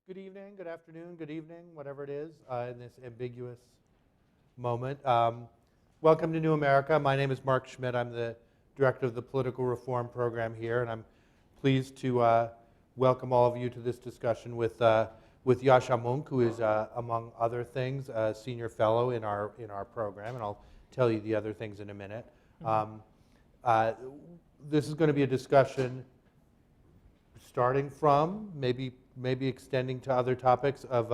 Good evening, good afternoon, good evening, whatever it is, in this ambiguous moment. Welcome to New America. My name is Mark Schmidt. I'm the director of the Political Reform Program here, and I'm pleased to welcome all of you to this discussion with Yascha Mounk, who is, among other things, a senior fellow in our program, and I'll tell you the other things in a minute. This is going to be a discussion starting from, maybe extending to other topics of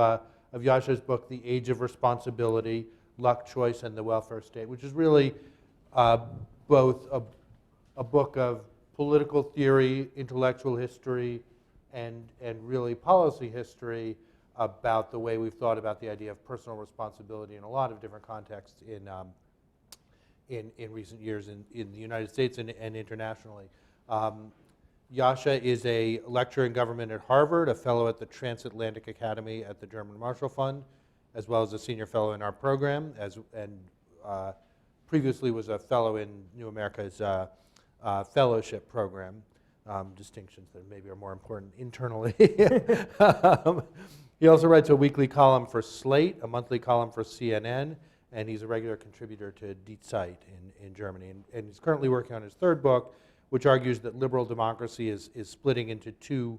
Yascha's book, The Age of Responsibility, Luck, Choice, and the Welfare State, which is really both a book of political theory, intellectual history, and really policy history about the way we've thought about the idea of personal responsibility in a lot of different contexts in recent years in the United States and internationally. Yascha is a lecturer in government at Harvard, a fellow at the Transatlantic Academy at the German Marshall Fund, as well as a senior fellow in our program, and previously was a fellow in New America's fellowship program, distinctions that maybe are more important internally. He also writes a weekly column for Slate, a monthly column for CNN, and he's a regular contributor to Die Zeit in Germany. And he's currently working on his third book, which argues that liberal democracy is splitting into two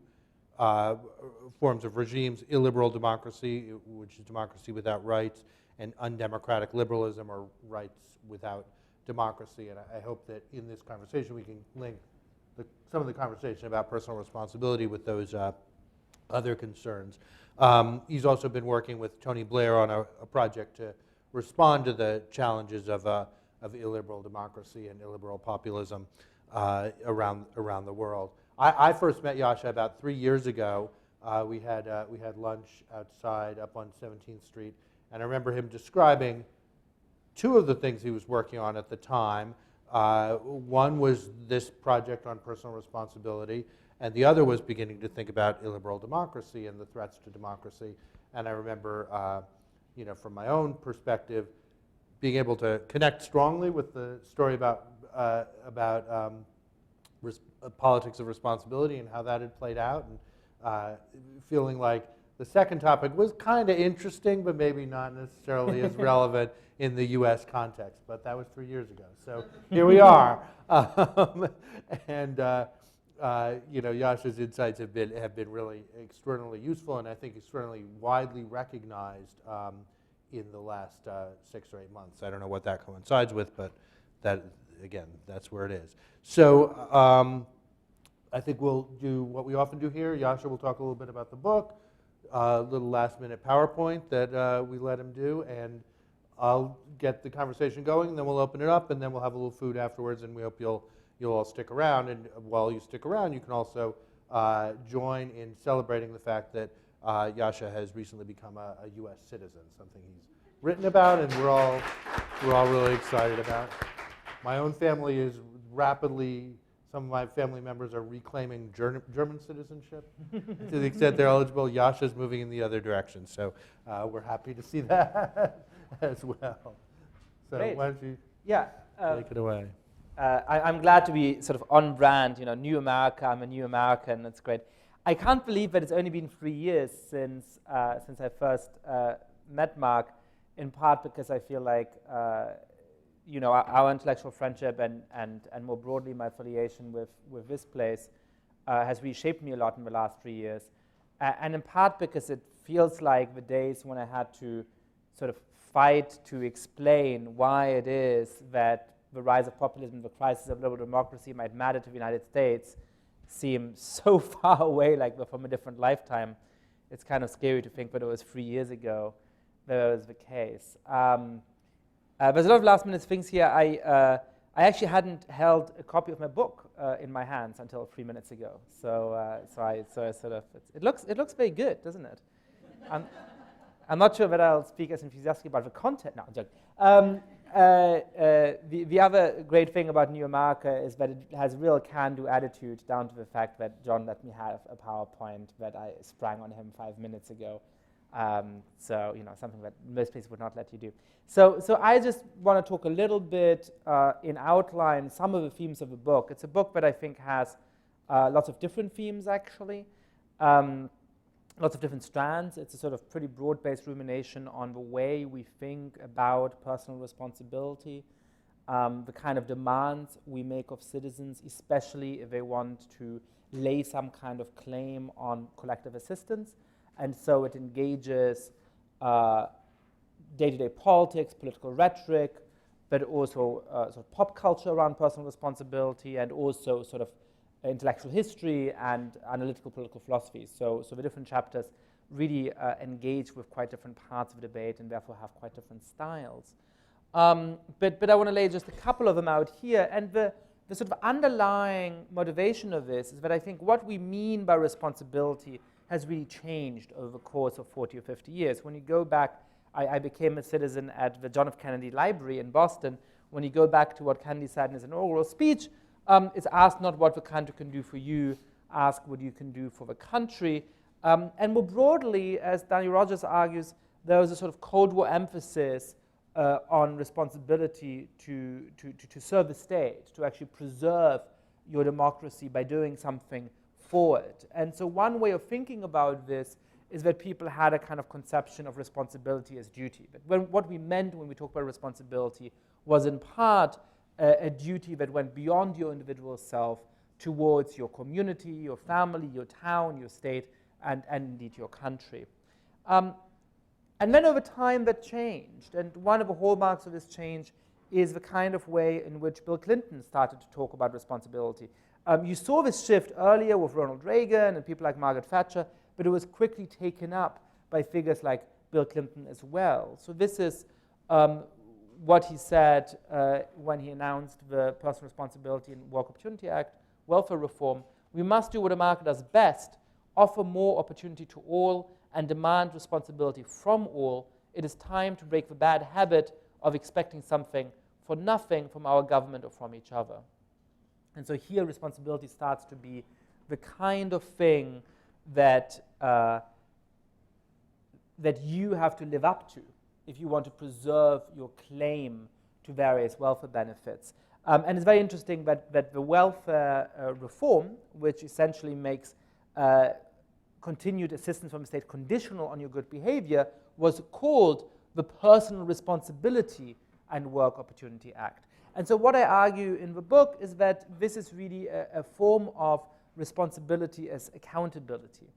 forms of regimes: illiberal democracy, which is democracy without rights, and undemocratic liberalism, or rights without democracy. And I hope that in this conversation we can link some of the conversation about personal responsibility with those other concerns. He's also been working with Tony Blair on a project to respond to the challenges of illiberal democracy and illiberal populism around the world. I first met Yascha about 3 years ago. We had lunch outside up on 17th Street, and I remember him describing two of the things he was working on at the time. One was this project on personal responsibility, and the other was beginning to think about illiberal democracy and the threats to democracy. And I remember, from my own perspective, being able to connect strongly with the story about politics of responsibility and how that had played out, and feeling like the second topic was kind of interesting, but maybe not necessarily as relevant in the U.S. context. But that was 3 years ago, so here we are. Yascha's insights have been really extraordinarily useful, and I think extraordinarily widely recognized in the last 6 or 8 months. I don't know what that coincides with, but that, again, that's where it is. So I think we'll do what we often do here. Yascha will talk a little bit about the book, a little last-minute PowerPoint that we let him do, and I'll get the conversation going, and then we'll open it up, and then we'll have a little food afterwards, and we hope you'll all stick around. And while you stick around, you can also join in celebrating the fact that Yascha has recently become a U.S. citizen, something he's written about, and we're all really excited about. My own family is rapidly, some of my family members are reclaiming German citizenship. To the extent they're eligible, Yascha's moving in the other direction. So we're happy to see that as well. So Great. Why don't you take it away? I'm glad to be sort of on brand, New America. I'm a New American. That's great. I can't believe that it's only been 3 years since I first met Mark, in part because I feel like our intellectual friendship and more broadly my affiliation with this place has reshaped me a lot in the last 3 years. And in part because it feels like the days when I had to sort of fight to explain why it is that the rise of populism, the crisis of liberal democracy might matter to the United States seem so far away, like we're from a different lifetime. It's kind of scary to think that it was 3 years ago that was the case. There's a lot of last-minute things here. I actually hadn't held a copy of my book in my hands until 3 minutes ago. So I sort of it looks very good, doesn't it? I'm not sure that I'll speak as enthusiastically about the content now. I'm joking. The other great thing about New America is that it has a real can-do attitude, down to the fact that John let me have a PowerPoint that I sprang on him 5 minutes ago. So something that most places would not let you do. So I just want to talk a little bit in outline some of the themes of the book. It's a book that I think has lots of different themes, actually. lots of different strands. It's a sort of pretty broad-based rumination on the way we think about personal responsibility, the kind of demands we make of citizens, especially if they want to lay some kind of claim on collective assistance. And so it engages day-to-day politics, political rhetoric, but also sort of pop culture around personal responsibility, and also sort of intellectual history and analytical political philosophy. So the different chapters really engage with quite different parts of the debate and therefore have quite different styles. But I want to lay just a couple of them out here. And the sort of underlying motivation of this is that I think what we mean by responsibility has really changed over the course of 40 or 50 years. When you go back, I became a citizen at the John F. Kennedy Library in Boston. When you go back to what Kennedy said in his inaugural speech, it's ask not what the country can do for you, ask what you can do for the country. And more broadly, as Daniel Rogers argues, there was a sort of Cold War emphasis on responsibility to serve the state, to actually preserve your democracy by doing something for it. And so one way of thinking about this is that people had a kind of conception of responsibility as duty. But what we meant when we talk about responsibility was in part a duty that went beyond your individual self towards your community, your family, your town, your state, and indeed your country. And then over time that changed. And one of the hallmarks of this change is the kind of way in which Bill Clinton started to talk about responsibility. You saw this shift earlier with Ronald Reagan and people like Margaret Thatcher, but it was quickly taken up by figures like Bill Clinton as well. So this is what he said when he announced the Personal Responsibility and Work Opportunity Act, welfare reform. We must do what America does best, offer more opportunity to all and demand responsibility from all. It is time to break the bad habit of expecting something for nothing from our government or from each other. And so here responsibility starts to be the kind of thing that you have to live up to if you want to preserve your claim to various welfare benefits. And it's very interesting that the welfare reform, which essentially makes continued assistance from the state conditional on your good behavior, was called the Personal Responsibility and Work Opportunity Act. And so what I argue in the book is that this is really a form of responsibility as accountability,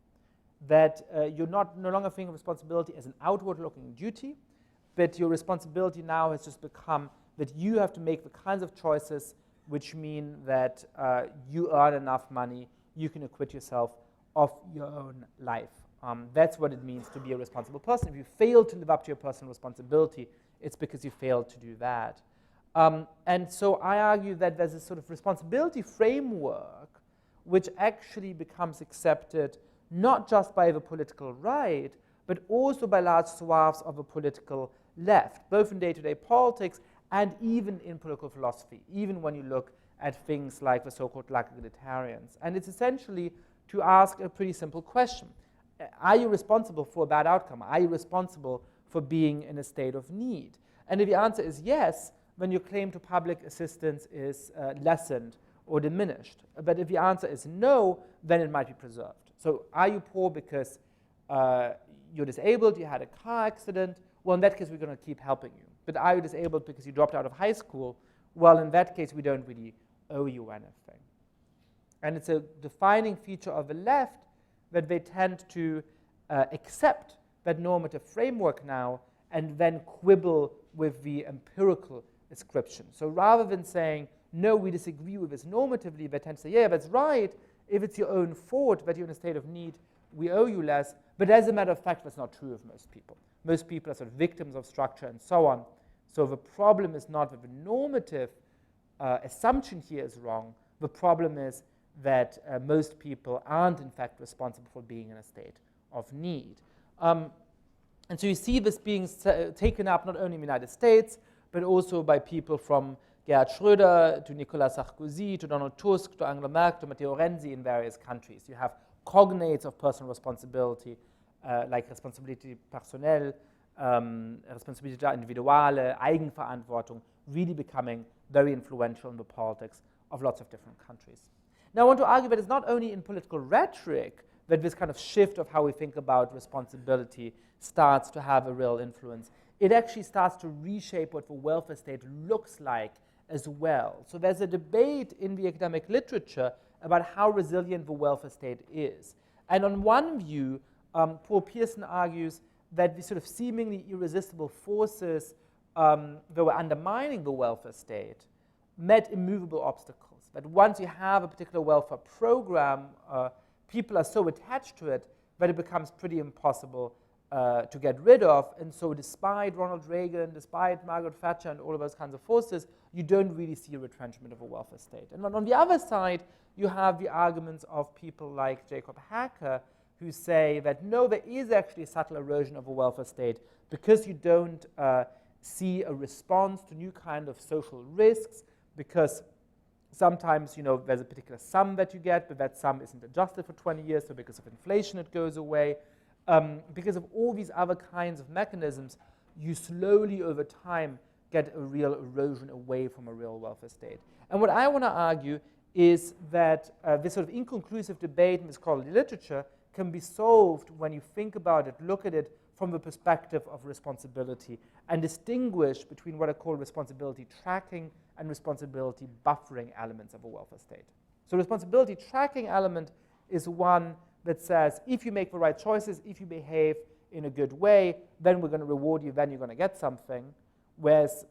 that you're no longer thinking of responsibility as an outward-looking duty, but your responsibility now has just become that you have to make the kinds of choices which mean that you earn enough money, you can acquit yourself of your own life. That's what it means to be a responsible person. If you fail to live up to your personal responsibility, it's because you failed to do that. And so I argue that there's a sort of responsibility framework which actually becomes accepted not just by the political right, but also by large swaths of the political left, both in day-to-day politics and even in political philosophy, even when you look at things like the so-called globalization. And it's essentially to ask a pretty simple question. Are you responsible for a bad outcome? Are you responsible for being in a state of need? And if the answer is yes, then your claim to public assistance is lessened or diminished. But if the answer is no, then it might be preserved. So are you poor because you're disabled, you had a car accident? Well, in that case, we're going to keep helping you. But are you disabled because you dropped out of high school? Well, in that case, we don't really owe you anything. And it's a defining feature of the left that they tend to accept that normative framework now and then quibble with the empirical ascription. So rather than saying, no, we disagree with this normatively, they tend to say, yeah, that's right. If it's your own fault that you're in a state of need, we owe you less. But as a matter of fact, that's not true of most people. Most people are sort of victims of structure and so on. So the problem is not that the normative assumption here is wrong. The problem is that most people aren't, in fact, responsible for being in a state of need. And so you see this being taken up not only in the United States, but also by people from Gerhard Schröder to Nicolas Sarkozy to Donald Tusk to Angela Merkel to Matteo Renzi in various countries. You have cognates of personal responsibility, like Responsabilität personelle, Responsabilität individuale, Eigenverantwortung, really becoming very influential in the politics of lots of different countries. Now I want to argue that it's not only in political rhetoric that this kind of shift of how we think about responsibility starts to have a real influence. It actually starts to reshape what the welfare state looks like as well. So there's a debate in the academic literature about how resilient the welfare state is. And on one view, Paul Pearson argues that the sort of seemingly irresistible forces that were undermining the welfare state met immovable obstacles. That once you have a particular welfare program, people are so attached to it that it becomes pretty impossible to get rid of. And so despite Ronald Reagan, despite Margaret Thatcher and all of those kinds of forces, you don't really see a retrenchment of a welfare state. And on the other side, you have the arguments of people like Jacob Hacker, who say that no, there is actually a subtle erosion of a welfare state because you don't see a response to new kind of social risks, because sometimes, there's a particular sum that you get, but that sum isn't adjusted for 20 years, so because of inflation it goes away. Because of all these other kinds of mechanisms, you slowly over time get a real erosion away from a real welfare state. And what I want to argue is that this sort of inconclusive debate in the scholarly literature can be solved when you think about it, look at it from the perspective of responsibility, and distinguish between what I call responsibility tracking and responsibility buffering elements of a welfare state. So responsibility tracking element is one that says, if you make the right choices, if you behave in a good way, then we're going to reward you, then you're going to get something. Whereas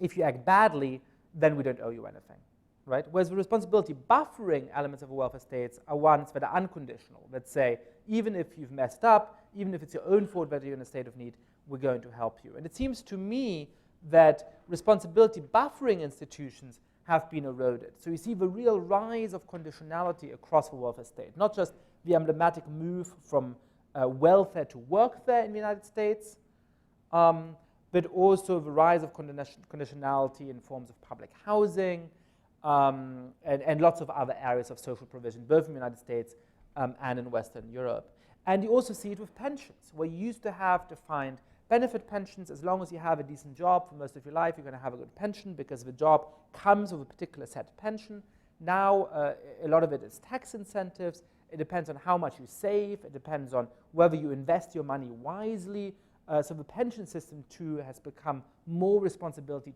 if you act badly, then we don't owe you anything. Right? Whereas the responsibility buffering elements of a welfare state are ones that are unconditional, that say, even if you've messed up, even if it's your own fault that you're in a state of need, we're going to help you. And it seems to me that responsibility buffering institutions have been eroded. So you see the real rise of conditionality across the welfare state, not just the emblematic move from welfare to workfare in the United States, but also the rise of conditionality in forms of public housing, and lots of other areas of social provision, both in the United States and in Western Europe. And you also see it with pensions, where you used to have defined benefit pensions. As long as you have a decent job for most of your life, you're going to have a good pension because the job comes with a particular set pension. Now, a lot of it is tax incentives. It depends on how much you save. It depends on whether you invest your money wisely. So the pension system, too, has become more responsibility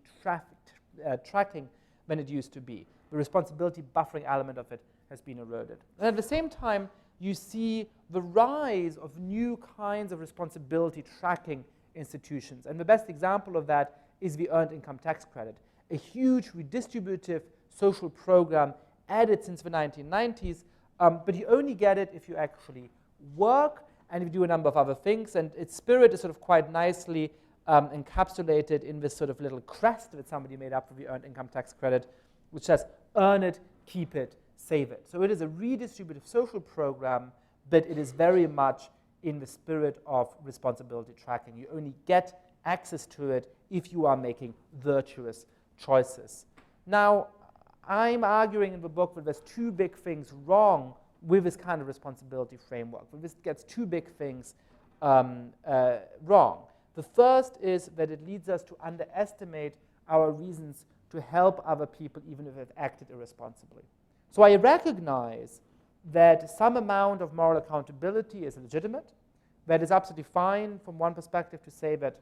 tracking than it used to be. The responsibility buffering element of it has been eroded. And at the same time, you see the rise of new kinds of responsibility tracking institutions. And the best example of that is the earned income tax credit, a huge redistributive social program added since the 1990s, but you only get it if you actually work and if you do a number of other things. And its spirit is sort of quite nicely encapsulated in this sort of little crest that somebody made up for the earned income tax credit, which says, earn it, keep it, save it. So it is a redistributive social program, but it is very much in the spirit of responsibility tracking. You only get access to it if you are making virtuous choices. Now, I'm arguing in the book that there's two big things wrong with this kind of responsibility framework. This gets two big things wrong. The first is that it leads us to underestimate our reasons to help other people even if they've acted irresponsibly. So I recognize that some amount of moral accountability is legitimate, that is absolutely fine from one perspective to say that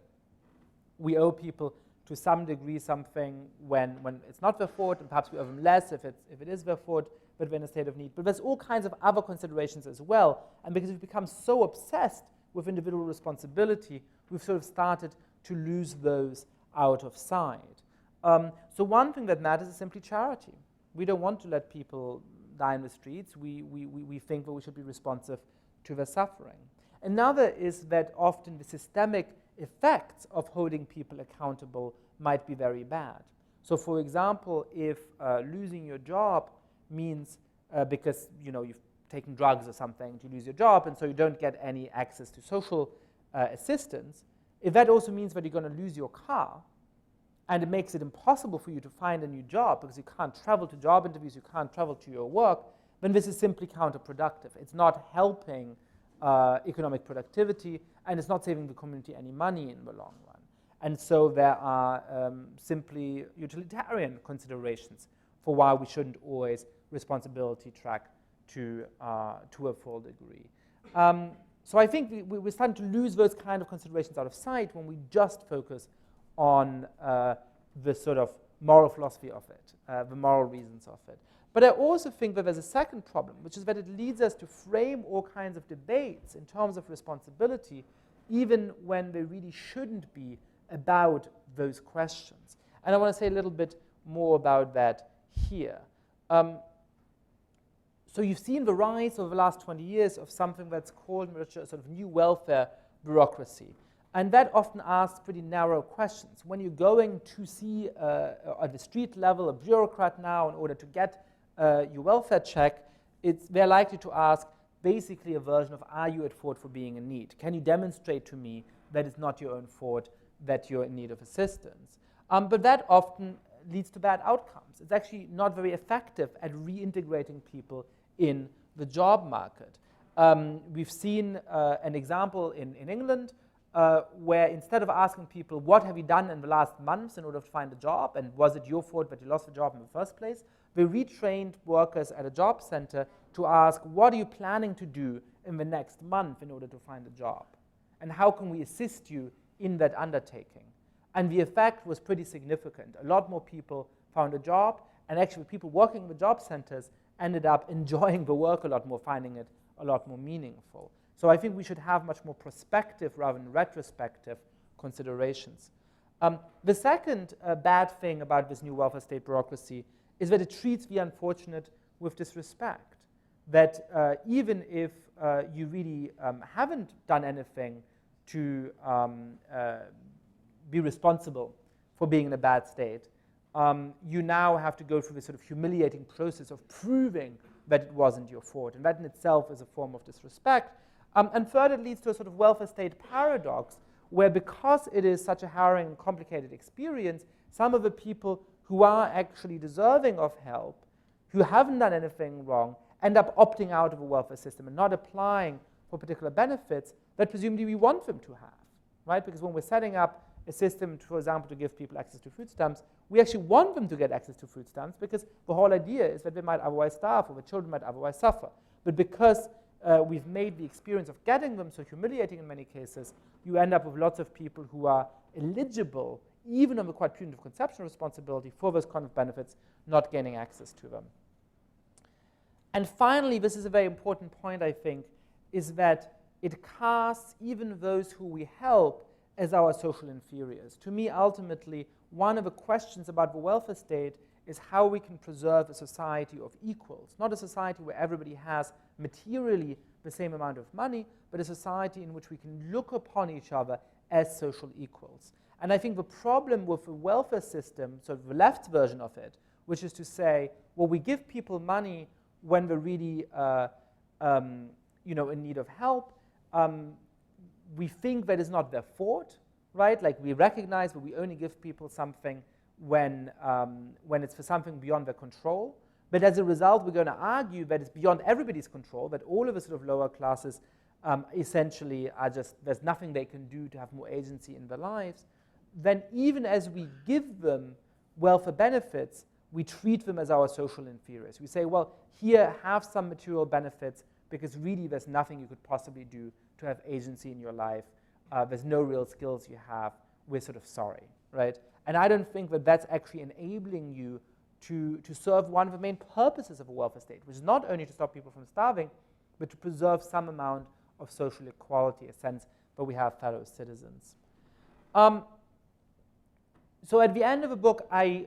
we owe people to some degree something when it's not their fault, and perhaps we owe them less if it is their fault, but we're in a state of need. But there's all kinds of other considerations as well, and because we've become so obsessed with individual responsibility, we've sort of started to lose those out of sight. So one thing that matters is simply charity. We don't want to let people die in the streets. We think that we should be responsive to their suffering. Another is that often the systemic effects of holding people accountable might be very bad. So for example, if losing your job means because you've taken drugs or something to lose your job, and so you don't get any access to social assistance, if that also means that you're going to lose your car, and it makes it impossible for you to find a new job because you can't travel to job interviews, you can't travel to your work, then this is simply counterproductive. It's not helping economic productivity, and it's not saving the community any money in the long run. And so there are simply utilitarian considerations for why we shouldn't always responsibility track to a full degree. So I think we're starting to lose those kind of considerations out of sight when we just focus on the sort of moral philosophy of it, the moral reasons of it. But I also think that there's a second problem, which is that it leads us to frame all kinds of debates in terms of responsibility, even when they really shouldn't be about those questions. And I want to say a little bit more about that here. So you've seen the rise over the last 20 years of something that's called a sort of new welfare bureaucracy. And that often asks pretty narrow questions. When you're going to see at the street level a bureaucrat now in order to get your welfare check, they're likely to ask basically a version of, are you at fault for being in need? Can you demonstrate to me that it's not your own fault that you're in need of assistance? But that often leads to bad outcomes. It's actually not very effective at reintegrating people in the job market. We've seen an example in England where instead of asking people, what have you done in the last months in order to find a job, and was it your fault that you lost the job in the first place, they retrained workers at a job center to ask, what are you planning to do in the next month in order to find a job? And how can we assist you in that undertaking? And the effect was pretty significant. A lot more people found a job, and actually people working in the job centers ended up enjoying the work a lot more, finding it a lot more meaningful. So I think we should have much more prospective rather than retrospective considerations. The second bad thing about this new welfare state bureaucracy is that it treats the unfortunate with disrespect. That even if you really haven't done anything to be responsible for being in a bad state, you now have to go through this sort of humiliating process of proving that it wasn't your fault. And that in itself is a form of disrespect. And third, it leads to a sort of welfare state paradox, where because it is such a harrowing and complicated experience, some of the people who are actually deserving of help, who haven't done anything wrong, end up opting out of a welfare system and not applying for particular benefits that presumably we want them to have, right? Because when we're setting up a system, for example, to give people access to food stamps, we actually want them to get access to food stamps because the whole idea is that they might otherwise starve or the children might otherwise suffer. But because we've made the experience of getting them so humiliating in many cases, you end up with lots of people who are eligible, even on the quite punitive conceptual responsibility for those kind of benefits, not gaining access to them. And finally, this is a very important point, I think, is that it casts even those who we help as our social inferiors. To me, ultimately, one of the questions about the welfare state is how we can preserve a society of equals, not a society where everybody has materially the same amount of money, but a society in which we can look upon each other as social equals. And I think the problem with the welfare system, sort of the left version of it, which is to say, well, we give people money when they're really in need of help, we think that is not their fault, right? Like we recognize that we only give people something when it's for something beyond their control. But as a result, we're going to argue that it's beyond everybody's control, that all of the sort of lower classes essentially are just, there's nothing they can do to have more agency in their lives. Then even as we give them welfare benefits, we treat them as our social inferiors. We say, well, here, have some material benefits, because really there's nothing you could possibly do to have agency in your life. There's no real skills you have. We're sort of sorry, right? And I don't think that that's actually enabling you to serve one of the main purposes of a welfare state, which is not only to stop people from starving, but to preserve some amount of social equality, a sense that we have fellow citizens. So at the end of the book, I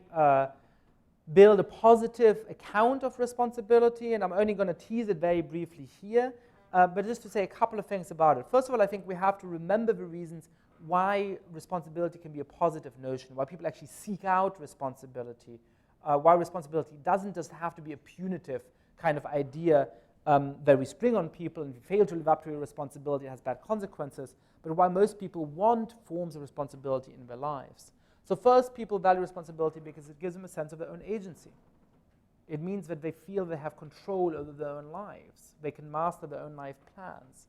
build a positive account of responsibility, and I'm only going to tease it very briefly here, but just to say a couple of things about it. First of all, I think we have to remember the reasons why responsibility can be a positive notion, why people actually seek out responsibility, why responsibility doesn't just have to be a punitive kind of idea that we spring on people, and if you fail to live up to your responsibility, it has bad consequences, but why most people want forms of responsibility in their lives. So first, people value responsibility because it gives them a sense of their own agency. It means that they feel they have control over their own lives. They can master their own life plans.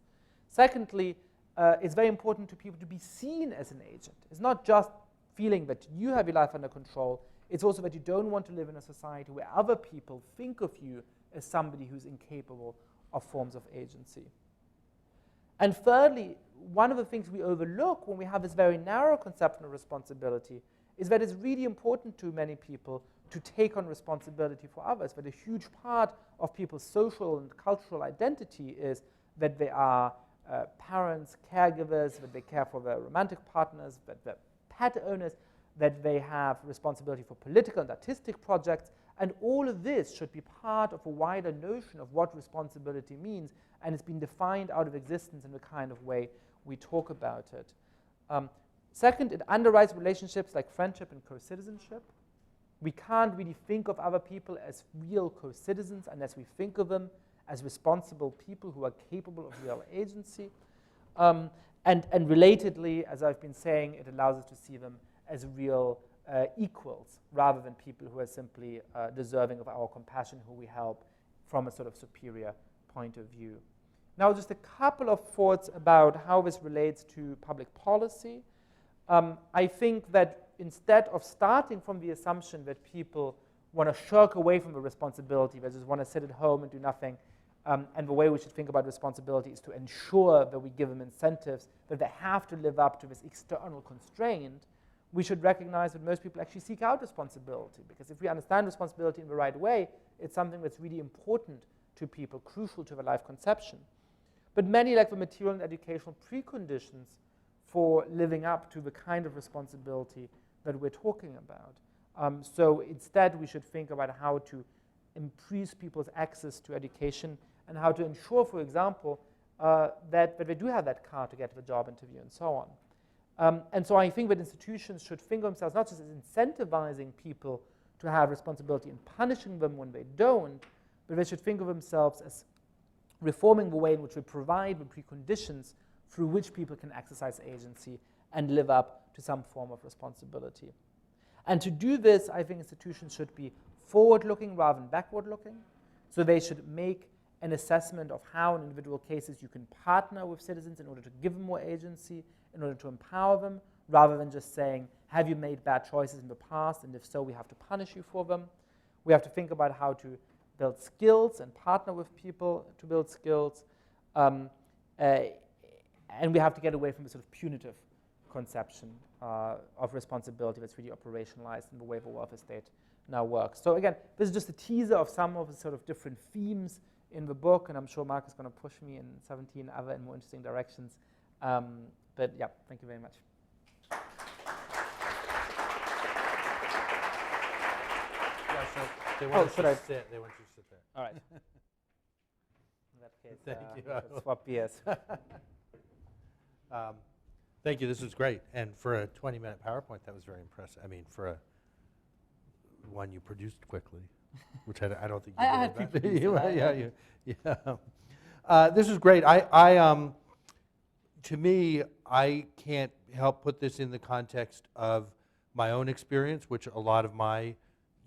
Secondly, it's very important to people to be seen as an agent. It's not just feeling that you have your life under control. It's also that you don't want to live in a society where other people think of you as somebody who's incapable of forms of agency. And thirdly, one of the things we overlook when we have this very narrow conception of responsibility is that it's really important to many people to take on responsibility for others, that a huge part of people's social and cultural identity is that they are parents, caregivers, that they care for their romantic partners, that they're pet owners, that they have responsibility for political and artistic projects, and all of this should be part of a wider notion of what responsibility means, and it's been defined out of existence in the kind of way we talk about it. Second, it underwrites relationships like friendship and co-citizenship. We can't really think of other people as real co-citizens unless we think of them as responsible people who are capable of real agency. And relatedly, as I've been saying, it allows us to see them as real equals rather than people who are simply deserving of our compassion, who we help from a sort of superior point of view. Now, just a couple of thoughts about how this relates to public policy. I think that instead of starting from the assumption that people want to shirk away from the responsibility, they just want to sit at home and do nothing, and the way we should think about responsibility is to ensure that we give them incentives, that they have to live up to this external constraint, we should recognize that most people actually seek out responsibility, because if we understand responsibility in the right way, it's something that's really important to people, crucial to their life conception. But many lack the material and educational preconditions for living up to the kind of responsibility that we're talking about. So instead, we should think about how to increase people's access to education and how to ensure, for example, that they do have that car to get to the job interview and so on. And so I think that institutions should think of themselves not just as incentivizing people to have responsibility and punishing them when they don't, but they should think of themselves as reforming the way in which we provide the preconditions through which people can exercise agency and live up to some form of responsibility. And to do this, I think institutions should be forward-looking rather than backward-looking. So they should make an assessment of how in individual cases you can partner with citizens in order to give them more agency, in order to empower them, rather than just saying, have you made bad choices in the past, and if so, we have to punish you for them. We have to think about how to build skills and partner with people to build skills. And we have to get away from the sort of punitive conception of responsibility that's really operationalized in the way the welfare state now works. So again, this is just a teaser of some of the sort of different themes in the book, and I'm sure Mark is going to push me in 17 other and more interesting directions. But yeah, thank you very much. Yeah, so they want you to sit. They want you to sit there. All right. In that case, Thank you. let's swap beers. Thank you. This was great. And for a 20-minute PowerPoint, that was very impressive. I mean, for one you produced quickly, which I don't think you did. I had pre-produced. Yeah. This is great. To me, I can't help put this in the context of my own experience, which a lot of my,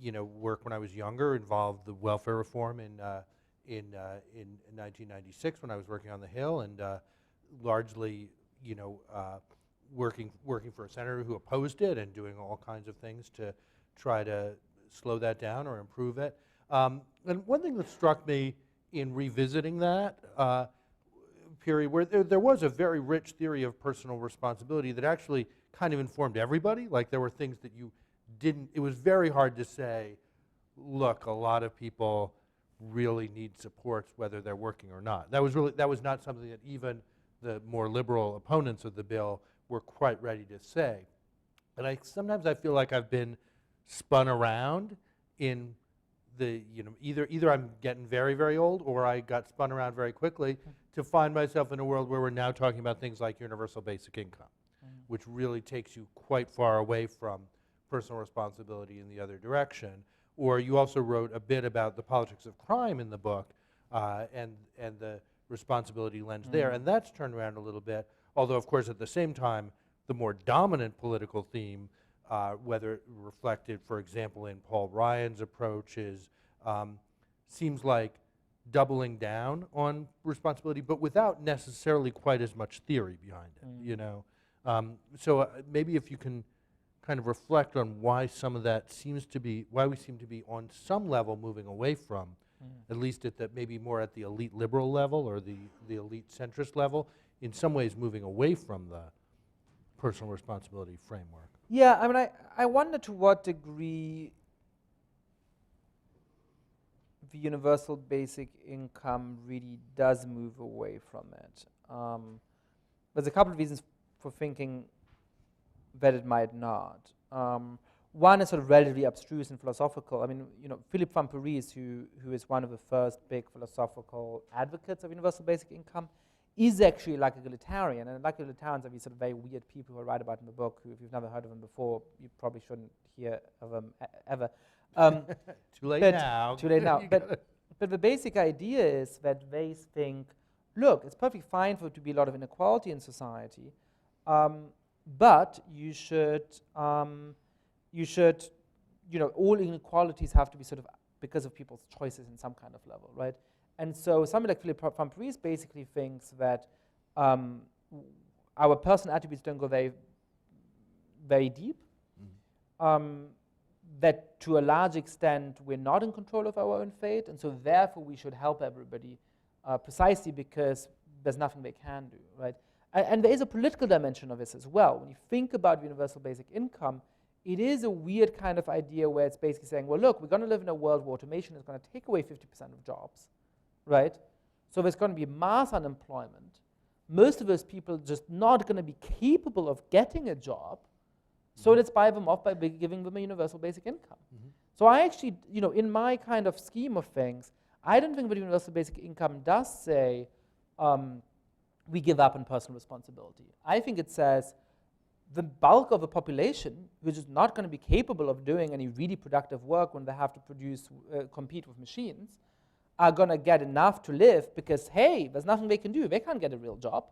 work when I was younger involved the welfare reform in 1996 when I was working on the Hill, and largely, working for a senator who opposed it and doing all kinds of things to try to slow that down or improve it. And one thing that struck me in revisiting that period, where there was a very rich theory of personal responsibility that actually kind of informed everybody. Like there were things that you didn't, it was very hard to say, look, a lot of people really need supports whether they're working or not. That was not something that even the more liberal opponents of the bill were quite ready to say. And sometimes I feel like I've been spun around in the, either I'm getting very, very old, or I got spun around very quickly to find myself in a world where we're now talking about things like universal basic income, which really takes you quite far away from personal responsibility in the other direction. Or you also wrote a bit about the politics of crime in the book, and the responsibility lens there, and that's turned around a little bit, although of course at the same time the more dominant political theme, whether reflected, for example, in Paul Ryan's approach, seems like doubling down on responsibility, but without necessarily quite as much theory behind it. So maybe if you can kind of reflect on why some of that seems to be, why we seem to be on some level moving away from, at least at the, maybe more at the elite liberal level or the elite centrist level, in some ways moving away from the personal responsibility framework. Yeah, I mean, I wonder to what degree the universal basic income really does move away from it. There's a couple of reasons for thinking that it might not. One is sort of relatively abstruse and philosophical. I mean, Philippe van Parijs, who is one of the first big philosophical advocates of universal basic income, is actually like a egalitarian, and like egalitarians are these sort of very weird people who I write about in the book, who, if you've never heard of them before, you probably shouldn't hear of them ever. Too late now. Too late now. But the basic idea is that they think, look, it's perfectly fine for there to be a lot of inequality in society, but you should, all inequalities have to be sort of because of people's choices in some kind of level, right? And so somebody like Philippe van Parijs basically thinks that our personal attributes don't go very, very deep, that to a large extent we're not in control of our own fate, and so therefore we should help everybody precisely because there's nothing they can do, right? And there is a political dimension of this as well. When you think about universal basic income, it is a weird kind of idea where it's basically saying, well, look, we're going to live in a world where automation is going to take away 50% of jobs, right? So there's going to be mass unemployment. Most of those people just not going to be capable of getting a job, so let's buy them off by giving them a universal basic income. So I actually, in my kind of scheme of things, I don't think that universal basic income does say we give up on personal responsibility. I think it says the bulk of the population, which is not going to be capable of doing any really productive work when they have to compete with machines, are going to get enough to live because, hey, there's nothing they can do. They can't get a real job,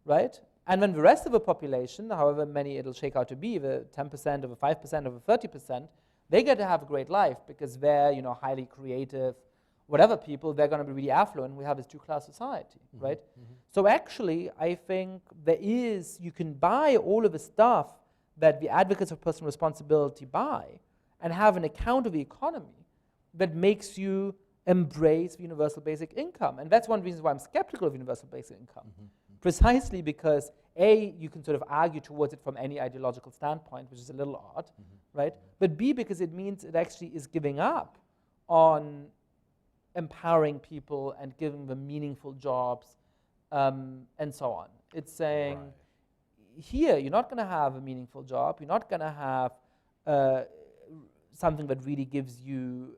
right? And then the rest of the population, however many it'll shake out to be, the 10% or the 5% or the 30%, they get to have a great life because they're highly creative, whatever people, they're going to be really affluent. We have this two-class society, right? So actually, I think you can buy all of the stuff that the advocates of personal responsibility buy and have an account of the economy that makes you embrace universal basic income. And that's one reason why I'm skeptical of universal basic income. Precisely because A, you can sort of argue towards it from any ideological standpoint, which is a little odd, right? But B, because it means it actually is giving up on empowering people and giving them meaningful jobs and so on. It's saying, here, you're not going to have a meaningful job. You're not going to have something that really gives you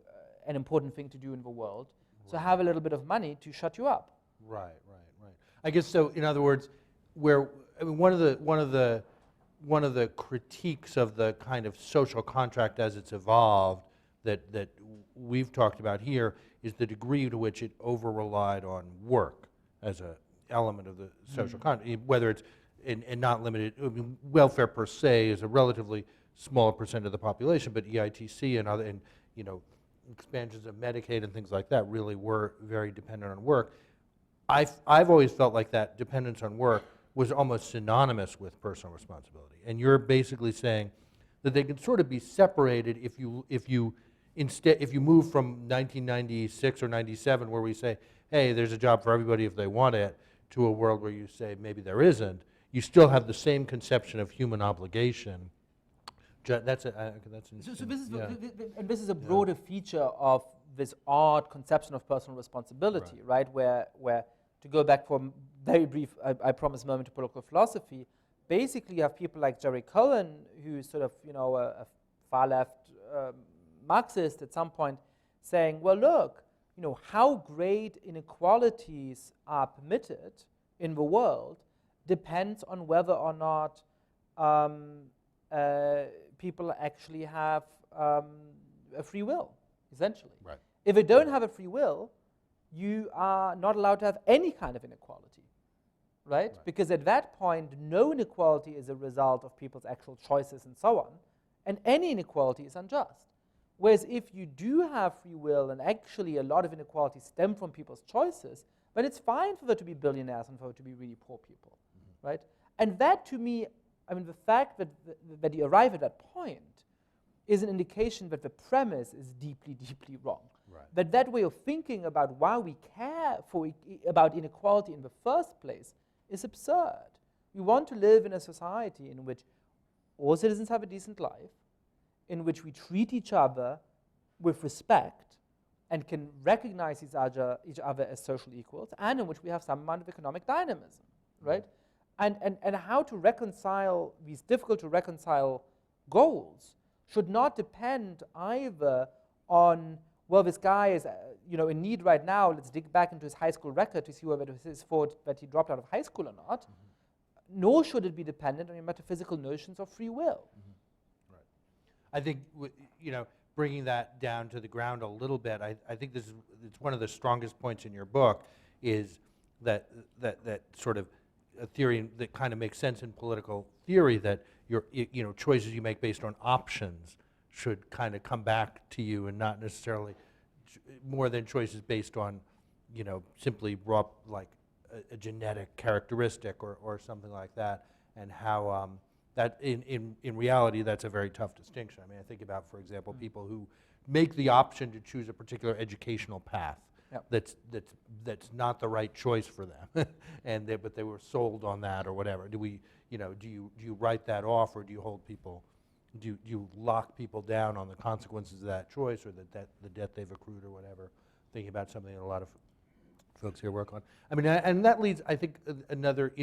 an important thing to do in the world. So have a little bit of money to shut you up. Right. I guess so. In other words, one of the critiques of the kind of social contract as it's evolved that we've talked about here is the degree to which it over-relied on work as an element of the social contract, whether it's and not limited. I mean, welfare per se is a relatively small percent of the population, but EITC and other expansions of Medicaid and things like that really were very dependent on work. I've always felt like that dependence on work was almost synonymous with personal responsibility, and you're basically saying that they can sort of be separated if you move from 1996 or 97, where we say, hey, there's a job for everybody if they want it, to a world where you say maybe there isn't. You still have the same conception of human obligation. That's interesting. So this is and this is a broader feature of this odd conception of personal responsibility, right? Where to go back for a very brief, I promise, moment to political philosophy. Basically, you have people like Jerry Cohen, who's sort of a far left Marxist at some point, saying, well, look, how great inequalities are permitted in the world depends on whether or not people actually have a free will, essentially. Right. If they don't have a free will, you are not allowed to have any kind of inequality, right? Because at that point, no inequality is a result of people's actual choices and so on, and any inequality is unjust. Whereas if you do have free will and actually a lot of inequalities stem from people's choices, then it's fine for there to be billionaires and for there to be really poor people, right? And that, to me, I mean, the fact that you arrive at that point is an indication that the premise is deeply, deeply wrong. Right. That way of thinking about why we care about inequality in the first place is absurd. We want to live in a society in which all citizens have a decent life, in which we treat each other with respect and can recognize each other as social equals, and in which we have some amount of economic dynamism, right? And how to reconcile these difficult to reconcile goals should not depend either on, well, this guy is in need right now, let's dig back into his high school record to see whether it was his fault that he dropped out of high school or not, nor should it be dependent on your metaphysical notions of free will. Right. I think, bringing that down to the ground a little bit, I think it's one of the strongest points in your book is that sort of a theory that kind of makes sense in political theory, that your choices you make based on options should kind of come back to you, and not necessarily more than choices based on simply raw, like a genetic characteristic or something like that, and how that in reality that's a very tough distinction. I mean, I think about, for example, people who make the option to choose a particular educational path. Yep. That's not the right choice for them, but they were sold on that or whatever. Do you write that off, or do you hold people? Do you lock people down on the consequences of that choice, or the debt they've accrued, or whatever? Thinking about something that a lot of folks here work on. I mean, and that leads, I think, another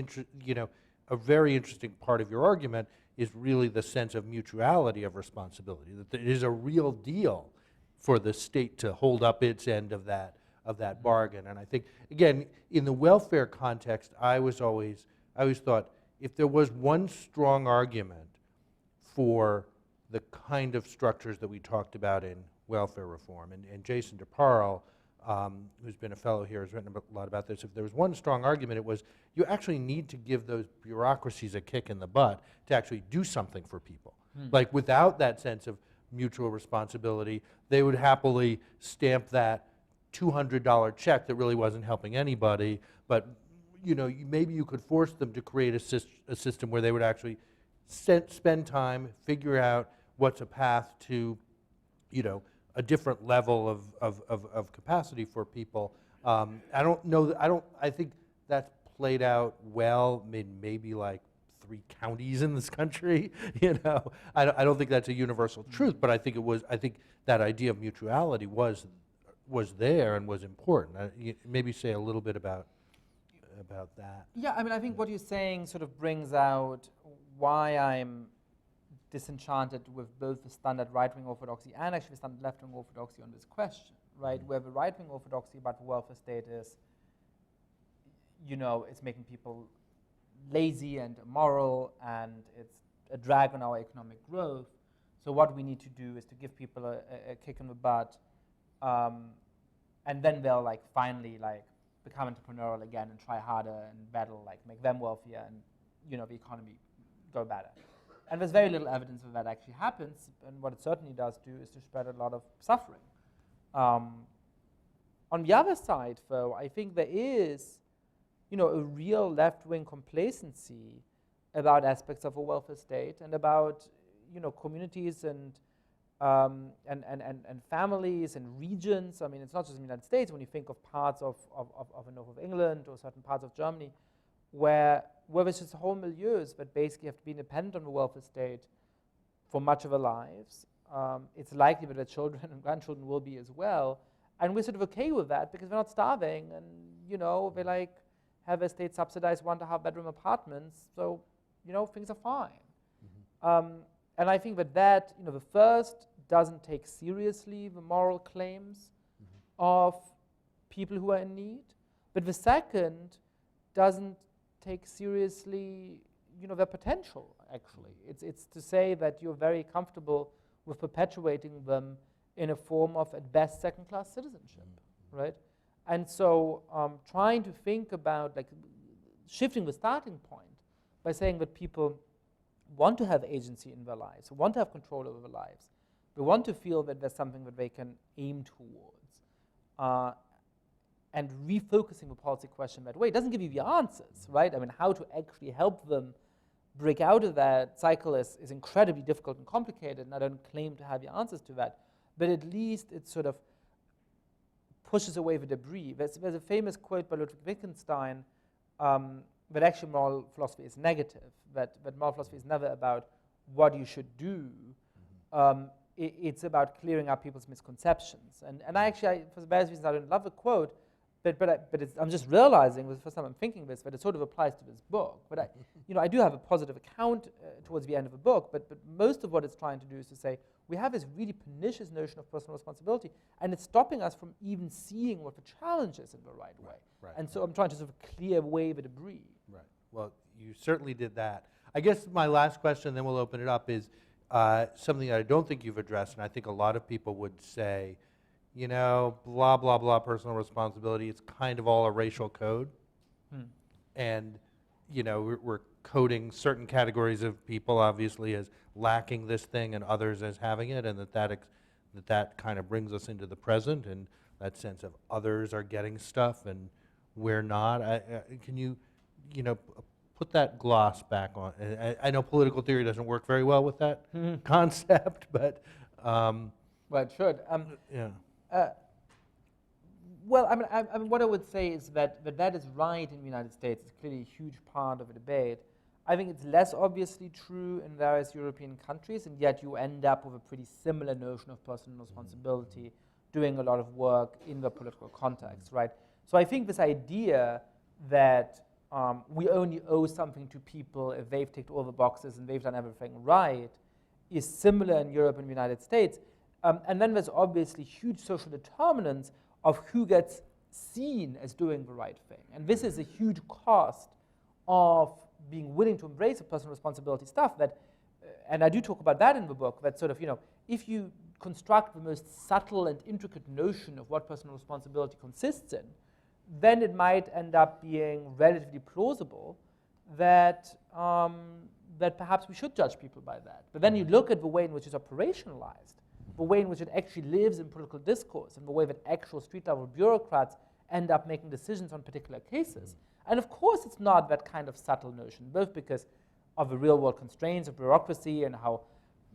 a very interesting part of your argument is really the sense of mutuality of responsibility. That it is a real deal for the state to hold up its end of that bargain. And I think, again, in the welfare context, I always thought if there was one strong argument for the kind of structures that we talked about in welfare reform, and Jason DeParle, who's been a fellow here, has written a lot about this. If there was one strong argument, it was you actually need to give those bureaucracies a kick in the butt to actually do something for people. Like, without that sense of mutual responsibility, they would happily stamp that $200 check that really wasn't helping anybody, but maybe you could force them to create a system where they would actually spend time, figure out what's a path to, a different level of capacity for people. I don't know. I think that's played out well in maybe like 3 counties in this country. I don't think that's a universal truth, but I think that idea of mutuality was there and was important. Maybe say a little bit about that. Yeah, I mean, I think what you're saying sort of brings out why I'm disenchanted with both the standard right-wing orthodoxy and actually the standard left-wing orthodoxy on this question, right? Where the right-wing orthodoxy about the welfare state is, it's making people lazy and immoral, and it's a drag on our economic growth. So what we need to do is to give people a kick in the butt, and then they'll finally become entrepreneurial again and try harder, and that'll make them wealthier, and the economy go better. And there's very little evidence that actually happens, and what it certainly does do is to spread a lot of suffering. On the other side, though, I think there is, a real left-wing complacency about aspects of a welfare state and about, communities and families and regions. I mean, it's not just in the United States. When you think of parts of the north of England or certain parts of Germany, where there's just whole milieus that basically have to be dependent on the welfare state for much of their lives. It's likely that their children and grandchildren will be as well. And we're sort of okay with that because they're not starving, and they have their state subsidized 1.5 bedroom apartments, so things are fine. And I think that the first doesn't take seriously the moral claims of people who are in need, but the second doesn't take seriously their potential, actually. It's to say that you're very comfortable with perpetuating them in a form of, at best, second-class citizenship, right? And so trying to think about shifting the starting point by saying that people want to have agency in their lives, want to have control over their lives, they want to feel that there's something that they can aim towards, and refocusing the policy question that way doesn't give you the answers, right? I mean, how to actually help them break out of that cycle is incredibly difficult and complicated, and I don't claim to have the answers to that, but at least it sort of pushes away the debris. There's a famous quote by Ludwig Wittgenstein that actually moral philosophy is negative, that moral philosophy is never about what you should do. It's about clearing up people's misconceptions. And I actually, for various reasons, I don't love the quote, but I'm just realizing, for the first time I'm thinking this, that it sort of applies to this book. But I do have a positive account towards the end of the book, but most of what it's trying to do is to say, we have this really pernicious notion of personal responsibility, and it's stopping us from even seeing what the challenge is in the right way. Right, and so I'm trying to sort of clear away the debris. Right. Well, you certainly did that. I guess my last question, then we'll open it up, is something that I don't think you've addressed, and I think a lot of people would say, you know, blah, blah, blah, personal responsibility, it's kind of all a racial code. And, you know, we're coding certain categories of people, obviously, as lacking this thing and others as having it, and that kind of brings us into the present, and that sense of others are getting stuff and we're not. Can you know, put that gloss back on? I know political theory doesn't work very well with that concept, but well, it should. yeah. Well, I mean, what I would say is that is right in the United States. It's clearly a huge part of the debate. I think it's less obviously true in various European countries, and yet you end up with a pretty similar notion of personal responsibility, doing a lot of work in the political context, right? So I think this idea that we only owe something to people if they've ticked all the boxes and they've done everything right is similar in Europe and the United States. And then there's obviously huge social determinants of who gets seen as doing the right thing. And this is a huge cost of being willing to embrace the personal responsibility stuff that, and I do talk about that in the book, that sort of, you know, if you construct the most subtle and intricate notion of what personal responsibility consists in, then it might end up being relatively plausible that that perhaps we should judge people by that. But then you look at the way in which it's operationalized, the way in which it actually lives in political discourse, and the way that actual street-level bureaucrats end up making decisions on particular cases. And of course, it's not that kind of subtle notion, both because of the real-world constraints of bureaucracy and how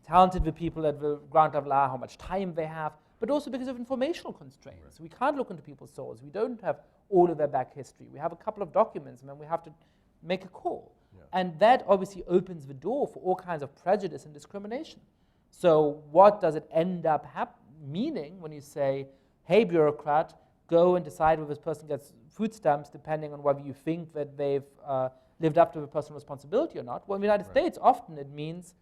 talented the people at the ground level are, how much time they have, but also because of informational constraints. Right. We can't look into people's souls. We don't have all of their back history. We have a couple of documents, and then we have to make a call. Yeah. And that obviously opens the door for all kinds of prejudice and discrimination. So what does it end up meaning when you say, hey, bureaucrat, go and decide whether this person gets food stamps depending on whether you think that they've lived up to the personal responsibility or not? Well, in the United States, often it means,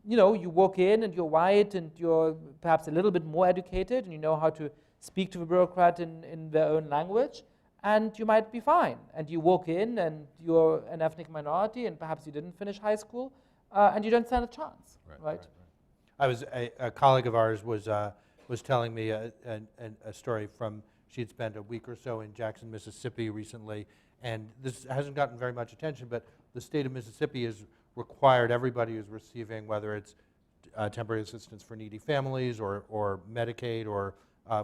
you know, you walk in and you're white and you're perhaps a little bit more educated and you know how to speak to the bureaucrat in their own language, and you might be fine. And you walk in and you're an ethnic minority and perhaps you didn't finish high school and you don't stand a chance, right? I was a colleague of ours was telling me a story from, she had spent a week or so in Jackson, Mississippi recently, and this hasn't gotten very much attention, but the state of Mississippi has required everybody who's receiving, whether it's temporary assistance for needy families or Medicaid or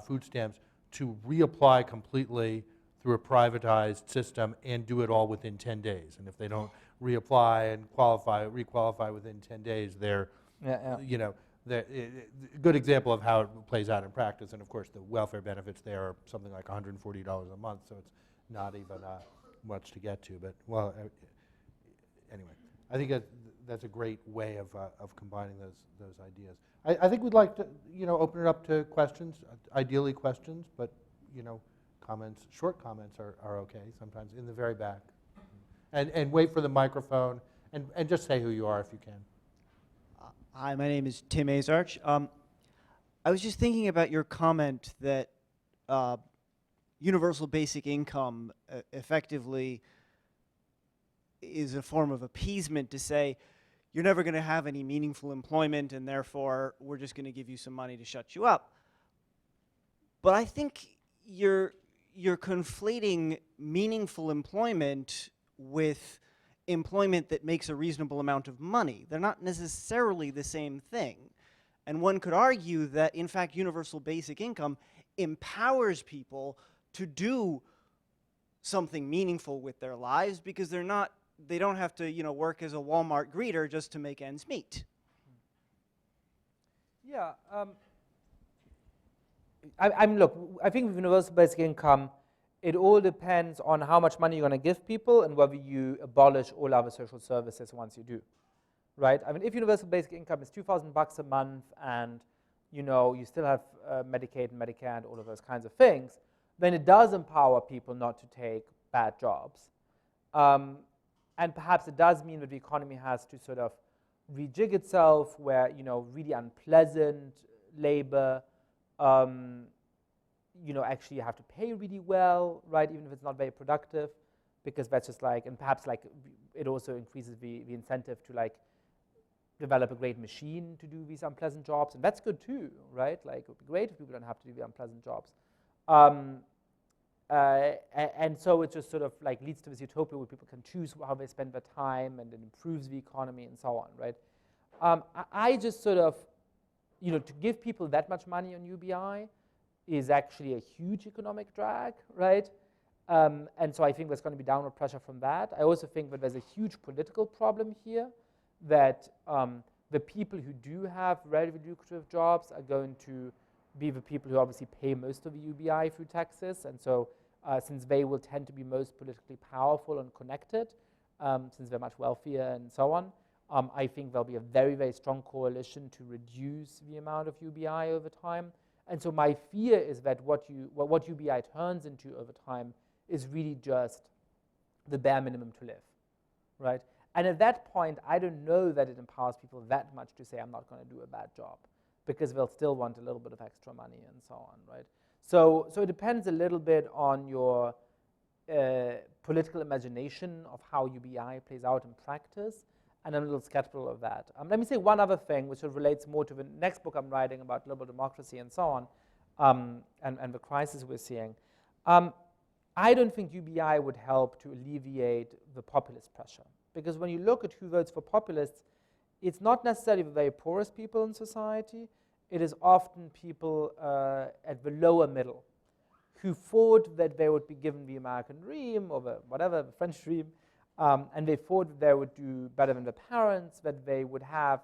food stamps, to reapply completely through a privatized system and do it all within 10 days. And if they don't reapply and requalify within 10 days, they're, you know, a good example of how it plays out in practice. And of course, the welfare benefits there are something like $140 a month, so it's not even much to get to. But, well, anyway, I think that's a great way of combining those ideas. I think we'd like to, you know, open it up to questions, ideally questions, but, you know, comments, short comments are okay sometimes in the very back. And wait for the microphone, and just say who you are if you can. Hi, my name is Tim Azarch. I was just thinking about your comment that universal basic income effectively is a form of appeasement to say, you're never going to have any meaningful employment, and therefore we're just going to give you some money to shut you up. But I think you're conflating meaningful employment with employment that makes a reasonable amount of money. They're not necessarily the same thing. And one could argue that, in fact, universal basic income empowers people to do something meaningful with their lives because they're not they don't have to, you know, work as a Walmart greeter just to make ends meet. Yeah. Look, I think with universal basic income, it all depends on how much money you're going to give people and whether you abolish all other social services once you do, right? I mean, if universal basic income is $2,000 a month and, you know, you still have Medicaid and Medicare and all of those kinds of things, then it does empower people not to take bad jobs. And perhaps it does mean that the economy has to sort of rejig itself where, you know, really unpleasant labor, you know, actually you have to pay really well, right, even if it's not very productive, because that's just like, and perhaps like it also increases the incentive to like develop a great machine to do these unpleasant jobs, and that's good too, right? Like it would be great if people don't have to do the unpleasant jobs. And so it just sort of like leads to this utopia where people can choose how they spend their time, and it improves the economy and so on, right? I just sort of, you know, to give people that much money on UBI is actually a huge economic drag, right? And so I think there's going to be downward pressure from that. I also think that there's a huge political problem here, that the people who do have relatively lucrative jobs are going to be the people who obviously pay most of the UBI through taxes, and so since they will tend to be most politically powerful and connected, since they're much wealthier and so on, I think there'll be a very, very strong coalition to reduce the amount of UBI over time. And so my fear is that what UBI turns into over time is really just the bare minimum to live, right? And at that point, I don't know that it empowers people that much to say, I'm not going to do a bad job, because they'll still want a little bit of extra money and so on, right? So it depends a little bit on your political imagination of how UBI plays out in practice, and I'm a little skeptical of that. Let me say one other thing, which relates more to the next book I'm writing about liberal democracy and so on, and the crisis we're seeing. I don't think UBI would help to alleviate the populist pressure, because when you look at who votes for populists, it's not necessarily the very poorest people in society. It is often people at the lower middle who thought that they would be given the American dream or the French dream, and they thought that they would do better than their parents, that they would have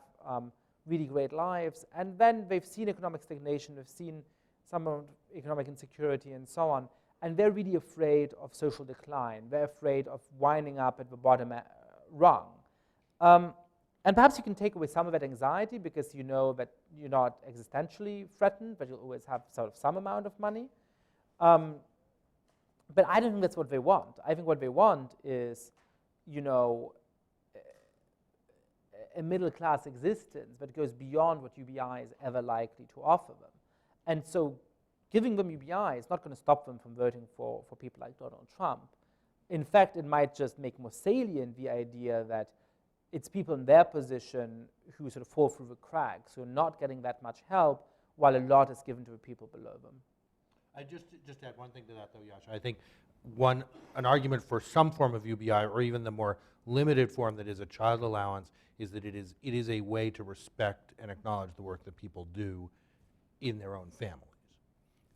really great lives, and then they've seen economic stagnation, they've seen some of economic insecurity and so on, and they're really afraid of social decline. They're afraid of winding up at the bottom rung. And perhaps you can take away some of that anxiety because you know that you're not existentially threatened, but you'll always have sort of some amount of money. But I don't think that's what they want. I think what they want is, you know, a middle-class existence that goes beyond what UBI is ever likely to offer them. And so giving them UBI is not going to stop them from voting for people like Donald Trump. In fact, it might just make more salient the idea that it's people in their position who sort of fall through the cracks, who are not getting that much help, while a lot is given to the people below them. I just add one thing to that, though, Yasha. I think an argument for some form of UBI, or even the more limited form that is a child allowance, is that it is a way to respect and acknowledge the work that people do in their own families,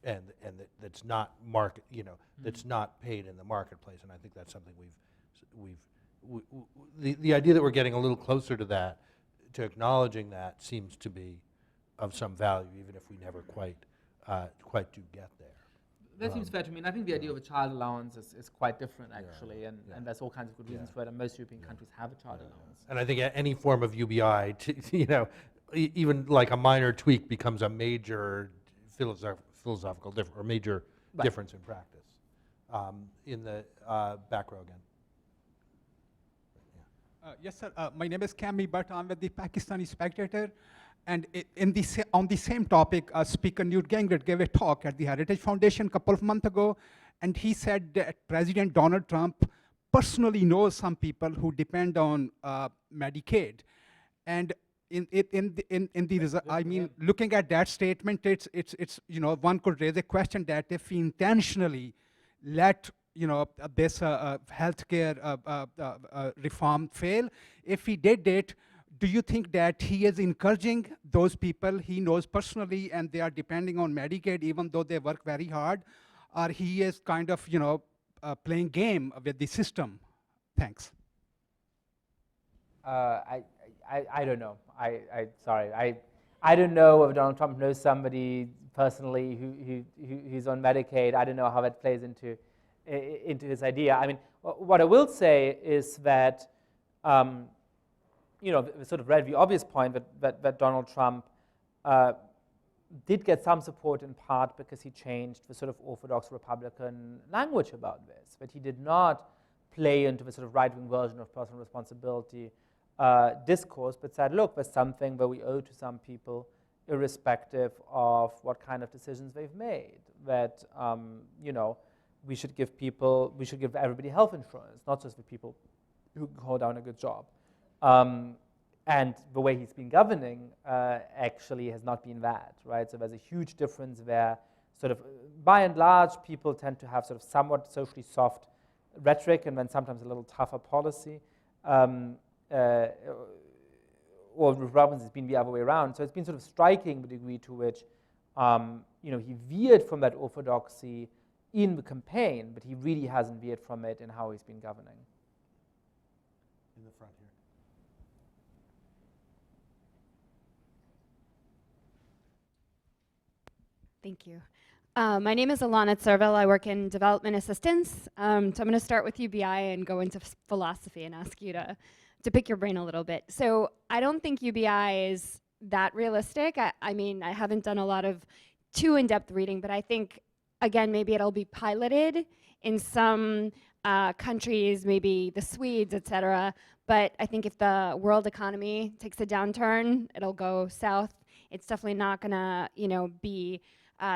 and that's not market, you know, that's not paid in the marketplace. And I think that's something the idea that we're getting a little closer to that, to acknowledging that, seems to be of some value, even if we never quite do get there. That seems fair to me. And I think the idea of a child allowance is quite different, actually, and there's all kinds of good reasons for it, and most European countries have a child allowance. And I think any form of UBI, you know, even like a minor tweak becomes a major philosophical difference, or major difference in practice. In the back row again. Yes, sir. My name is Kami Bhatt. I'm with the Pakistani Spectator. And on the same topic, Speaker Newt Gingrich gave a talk at the Heritage Foundation a couple of months ago, and he said that President Donald Trump personally knows some people who depend on Medicaid. And looking at that statement, it's you know, one could raise a question that if he intentionally let this healthcare reform fail, if he did it, do you think that he is encouraging those people he knows personally and they are depending on Medicaid even though they work very hard, or he is kind of playing game with the system? Thanks. I don't know. Sorry. I don't know if Donald Trump knows somebody personally who's on Medicaid. I don't know how that plays into his idea. I mean, what I will say is that, you know, the sort of relatively obvious point that Donald Trump did get some support in part because he changed the sort of orthodox Republican language about this, that he did not play into the sort of right-wing version of personal responsibility discourse, but said, look, there's something that we owe to some people irrespective of what kind of decisions they've made, that, you know, we should give everybody health insurance, not just the people who can hold down a good job. And the way he's been governing actually has not been that, right? So there's a huge difference there. Sort of, by and large, people tend to have sort of somewhat socially soft rhetoric and then sometimes a little tougher policy. Or with Robbins, it's been the other way around. So it's been sort of striking the degree to which, you know, he veered from that orthodoxy in the campaign, but he really hasn't veered from it in how he's been governing. In the front here. Thank you. My name is Alana Servel. I work in development assistance. So I'm going to start with UBI and go into philosophy and ask you to pick your brain a little bit. So I don't think UBI is that realistic. I mean, I haven't done a lot of too in-depth reading, but I think, again, maybe it'll be piloted in some countries, maybe the Swedes, et cetera. But I think if the world economy takes a downturn, it'll go south. It's definitely not going to, you know, be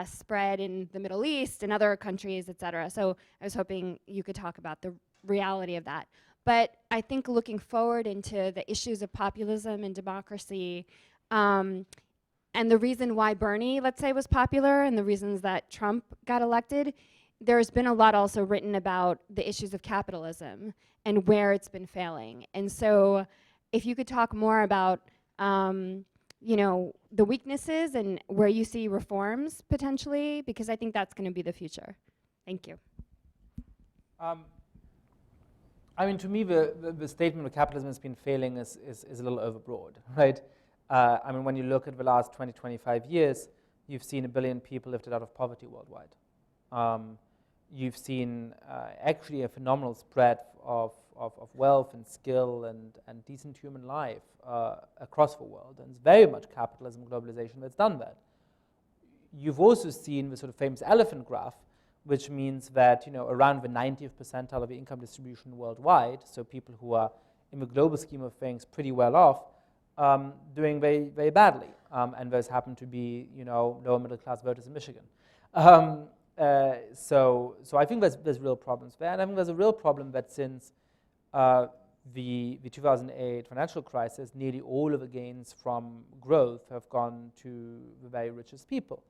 spread in the Middle East and other countries, et cetera. So I was hoping you could talk about the reality of that. But I think looking forward into the issues of populism and democracy, and the reason why Bernie, let's say, was popular and the reasons that Trump got elected, there's been a lot also written about the issues of capitalism and where it's been failing. And so if you could talk more about you know, the weaknesses and where you see reforms potentially, because I think that's going to be the future. Thank you. I mean, to me, the statement of capitalism has been failing is a little overbroad, right? I mean, when you look at the last 20, 25 years, you've seen 1 billion people lifted out of poverty worldwide. You've seen actually a phenomenal spread of wealth and skill and decent human life across the world. And it's very much capitalism and globalization that's done that. You've also seen the sort of famous elephant graph, which means that, you know, around the 90th percentile of the income distribution worldwide, so people who are, in the global scheme of things, pretty well off, doing very, very badly. And those happen to be, you know, lower middle class voters in Michigan. So I think there's real problems there. And I think there's a real problem that since the 2008 financial crisis, nearly all of the gains from growth have gone to the very richest people.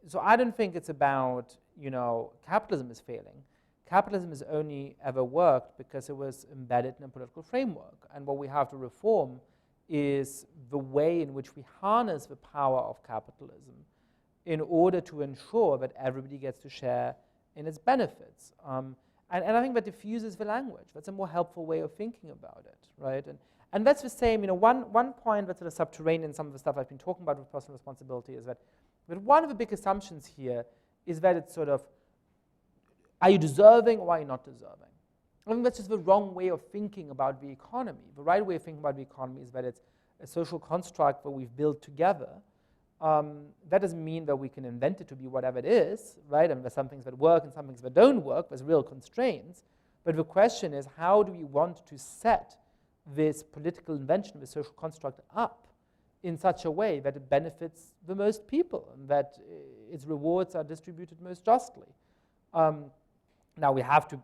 So I don't think it's about, you know, capitalism is failing. Capitalism has only ever worked because it was embedded in a political framework. And what we have to reform is the way in which we harness the power of capitalism in order to ensure that everybody gets to share in its benefits. And I think that diffuses the language. That's a more helpful way of thinking about it, right? And that's the same, you know, one point that's sort of subterranean in some of the stuff I've been talking about with personal responsibility is that one of the big assumptions here is that it's sort of, are you deserving or are you not deserving? I think that's just the wrong way of thinking about the economy. The right way of thinking about the economy is that it's a social construct that we've built together. That doesn't mean that we can invent it to be whatever it is, right? And there's some things that work and some things that don't work. There's real constraints. But the question is, how do we want to set this political invention, this social construct up in such a way that it benefits the most people and that its rewards are distributed most justly? Now we have to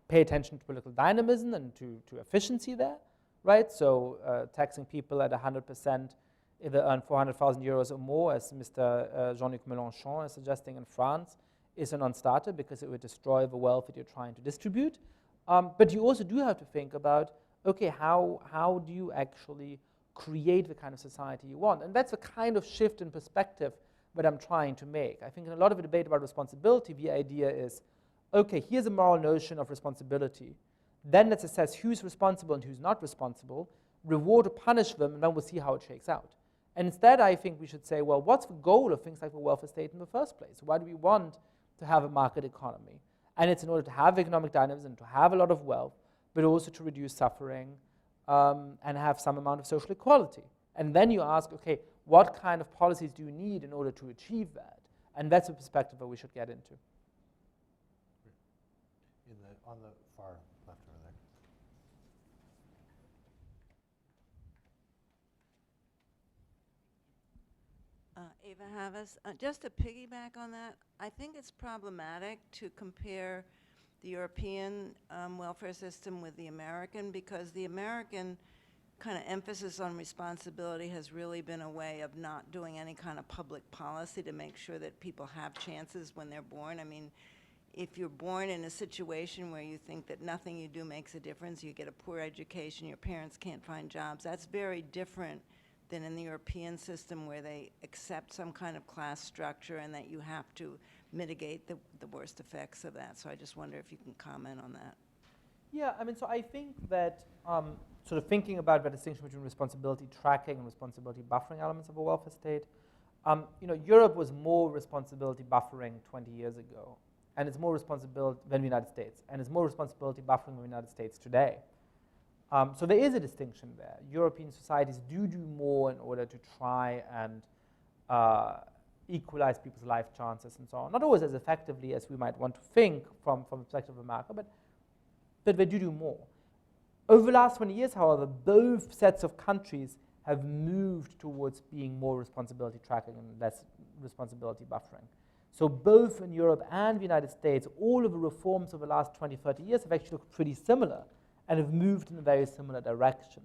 pay attention to political dynamism and to efficiency there, right? So taxing people at 100% if they earn 400,000 euros or more, as Mr. Jean-Luc Mélenchon is suggesting in France, is a non-starter because it would destroy the wealth that you're trying to distribute. But you also do have to think about, okay, how do you actually create the kind of society you want? And that's the kind of shift in perspective that I'm trying to make. I think in a lot of the debate about responsibility, the idea is, okay, here's a moral notion of responsibility Then let's assess who's responsible and who's not responsible, reward or punish them, and then we'll see how it shakes out. And instead, I think we should say, well, what's the goal of things like the welfare state in the first place? Why do we want to have a market economy? And it's in order to have economic dynamism, to have a lot of wealth, but also to reduce suffering and have some amount of social equality. And then you ask, okay, what kind of policies do you need in order to achieve that? And that's a perspective that we should get into. On the far left over there. Ava Havas, just to piggyback on that, I think it's problematic to compare the European welfare system with the American, because the American kind of emphasis on responsibility has really been a way of not doing any kind of public policy to make sure that people have chances when they're born. I mean, if you're born in a situation where you think that nothing you do makes a difference, you get a poor education, your parents can't find jobs, that's very different than in the European system, where they accept some kind of class structure and that you have to mitigate the worst effects of that. So I just wonder if you can comment on that. Yeah, I mean, so I think that sort of thinking about the distinction between responsibility tracking and responsibility buffering elements of a welfare state, Europe was more responsibility buffering 20 years ago, and it's more responsibility than the United States, and it's more responsibility buffering than the United States today. So there is a distinction there. European societies do more in order to try and equalize people's life chances and so on. Not always as effectively as we might want to think from the perspective of America, but they do more. Over the last 20 years, however, both sets of countries have moved towards being more responsibility tracking and less responsibility buffering. So both in Europe and the United States, all of the reforms of the last 20, 30 years have actually looked pretty similar and have moved in a very similar direction.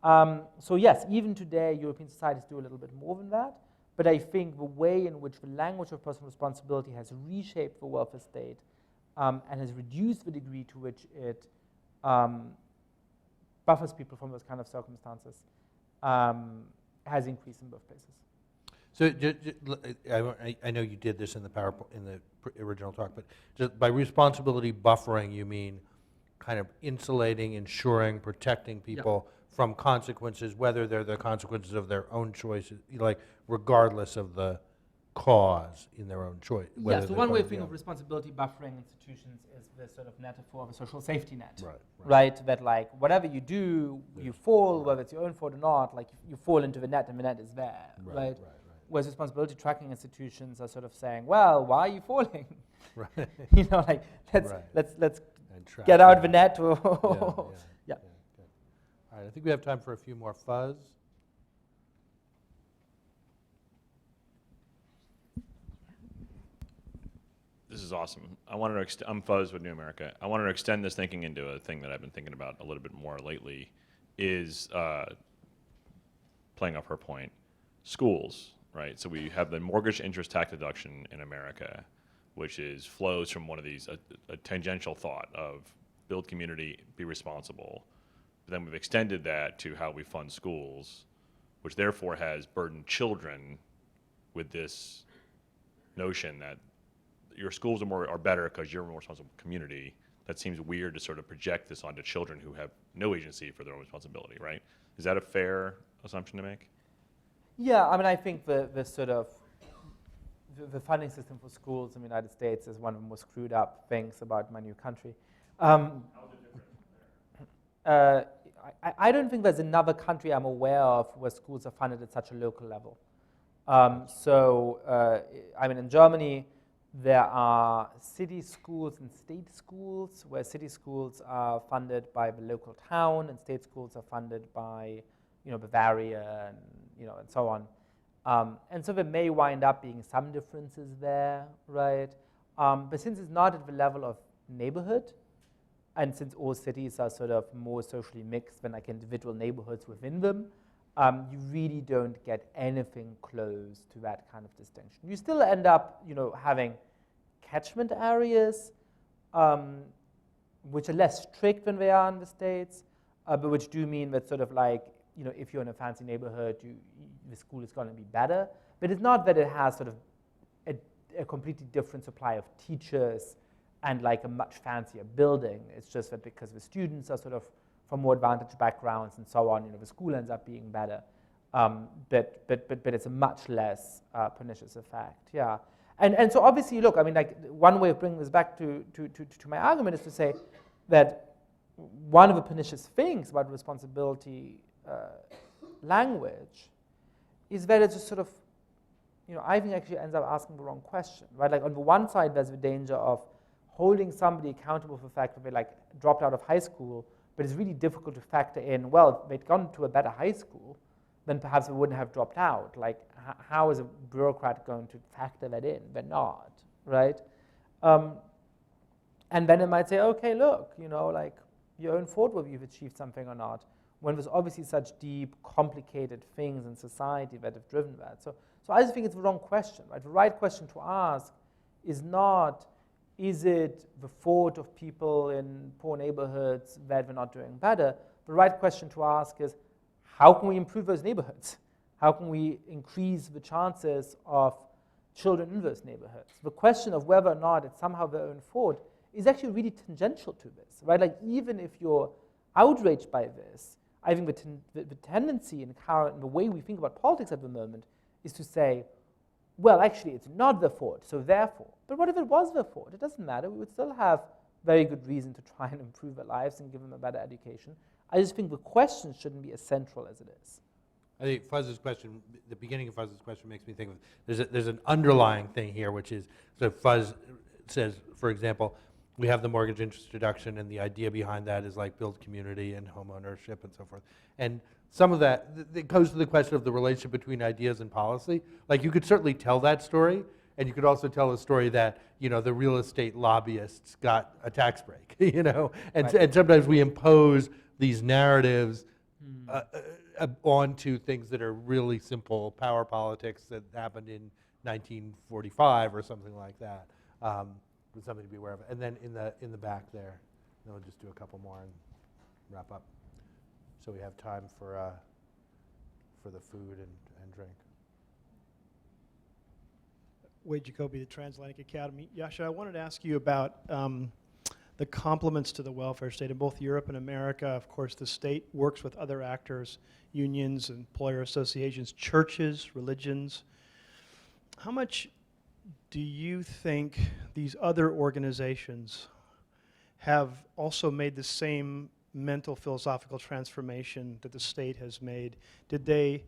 So yes, even today, European societies do a little bit more than that, but I think the way in which the language of personal responsibility has reshaped the welfare state and has reduced the degree to which it buffers people from those kind of circumstances has increased in both places. So I know you did this in the PowerPoint, in the original talk, but just by responsibility buffering, you mean kind of insulating, ensuring, protecting people from consequences, whether they're the consequences of their own choices, like regardless of the cause in their own choice. Yeah, so one way of thinking of responsibility buffering institutions is the sort of metaphor of a social safety net, right? That like whatever you do, you fall, whether it's your own fault or not, like you fall into the net and the net is there, right? Whereas responsibility tracking institutions are sort of saying, well, why are you falling? Right. Like let's get out of the net. Yeah. All right, I think we have time for a few more fuzz. This is awesome. I'm Fuzz with New America. I wanted to extend this thinking into a thing that I've been thinking about a little bit more lately, is playing off her point, schools, right? So we have the mortgage interest tax deduction in America, which flows from one of these, a tangential thought of build community, be responsible. But then we've extended that to how we fund schools, which therefore has burdened children with this notion that your schools are better because you're a more responsible community. That seems weird to sort of project this onto children who have no agency for their own responsibility, right? Is that a fair assumption to make? Yeah, I mean, I think the funding system for schools in the United States is one of the most screwed up things about my new country. I don't think there's another country I'm aware of where schools are funded at such a local level. I mean, in Germany, there are city schools and state schools, where city schools are funded by the local town and state schools are funded by, Bavaria and so on. And so there may wind up being some differences there, right? But since it's not at the level of neighborhood, and since all cities are sort of more socially mixed than like individual neighborhoods within them, you really don't get anything close to that kind of distinction. You still end up, having catchment areas, which are less strict than they are in the States, but which do mean that sort of like, if you're in a fancy neighborhood, the school is going to be better. But it's not that it has sort of a completely different supply of teachers and like a much fancier building. It's just that because the students are sort of from more advantaged backgrounds and so on, the school ends up being better. But it's a much less pernicious effect, yeah. And so obviously, look, I mean, like one way of bringing this back to my argument is to say that one of the pernicious things about responsibility language is that it just sort of, I think actually ends up asking the wrong question, right? Like on the one side, there's the danger of holding somebody accountable for the fact that they like dropped out of high school, but it's really difficult to factor in, well, if they'd gone to a better high school, then perhaps they wouldn't have dropped out. Like, how is a bureaucrat going to factor that in? They're not, right? And then it might say, okay, look, like your own fault whether you've achieved something or not, when there's obviously such deep, complicated things in society that have driven that. So I just think it's the wrong question, right? The right question to ask is not, is it the fault of people in poor neighborhoods that we're not doing better? The right question to ask is, how can we improve those neighborhoods? How can we increase the chances of children in those neighborhoods? The question of whether or not it's somehow their own fault is actually really tangential to this, right? Like even if you're outraged by this, I think the tendency in the way we think about politics at the moment is to say, well, actually, it's not their fault, so therefore. But what if it was their fault? It doesn't matter. We would still have very good reason to try and improve their lives and give them a better education. I just think the question shouldn't be as central as it is. I think Fuzz's question, the beginning of Fuzz's question makes me think of, there's an underlying thing here, which is, so Fuzz says, for example, we have the mortgage interest deduction, and the idea behind that is like build community and home ownership and so forth. And some of that, it goes to the question of the relationship between ideas and policy. Like you could certainly tell that story, and you could also tell a story that, the real estate lobbyists got a tax break, and, Right. and sometimes we impose these narratives onto things that are really simple power politics that happened in 1945 or something like that. With something to be aware of. And then in the back there, then we'll just do a couple more and wrap up. So we have time for the food and drink. Wade Jacoby, the Transatlantic Academy. Yasha, I wanted to ask you about the complements to the welfare state in both Europe and America. Of course, the state works with other actors, unions, employer associations, churches, religions. How much do you think these other organizations have also made the same mental philosophical transformation that the state has made? Did they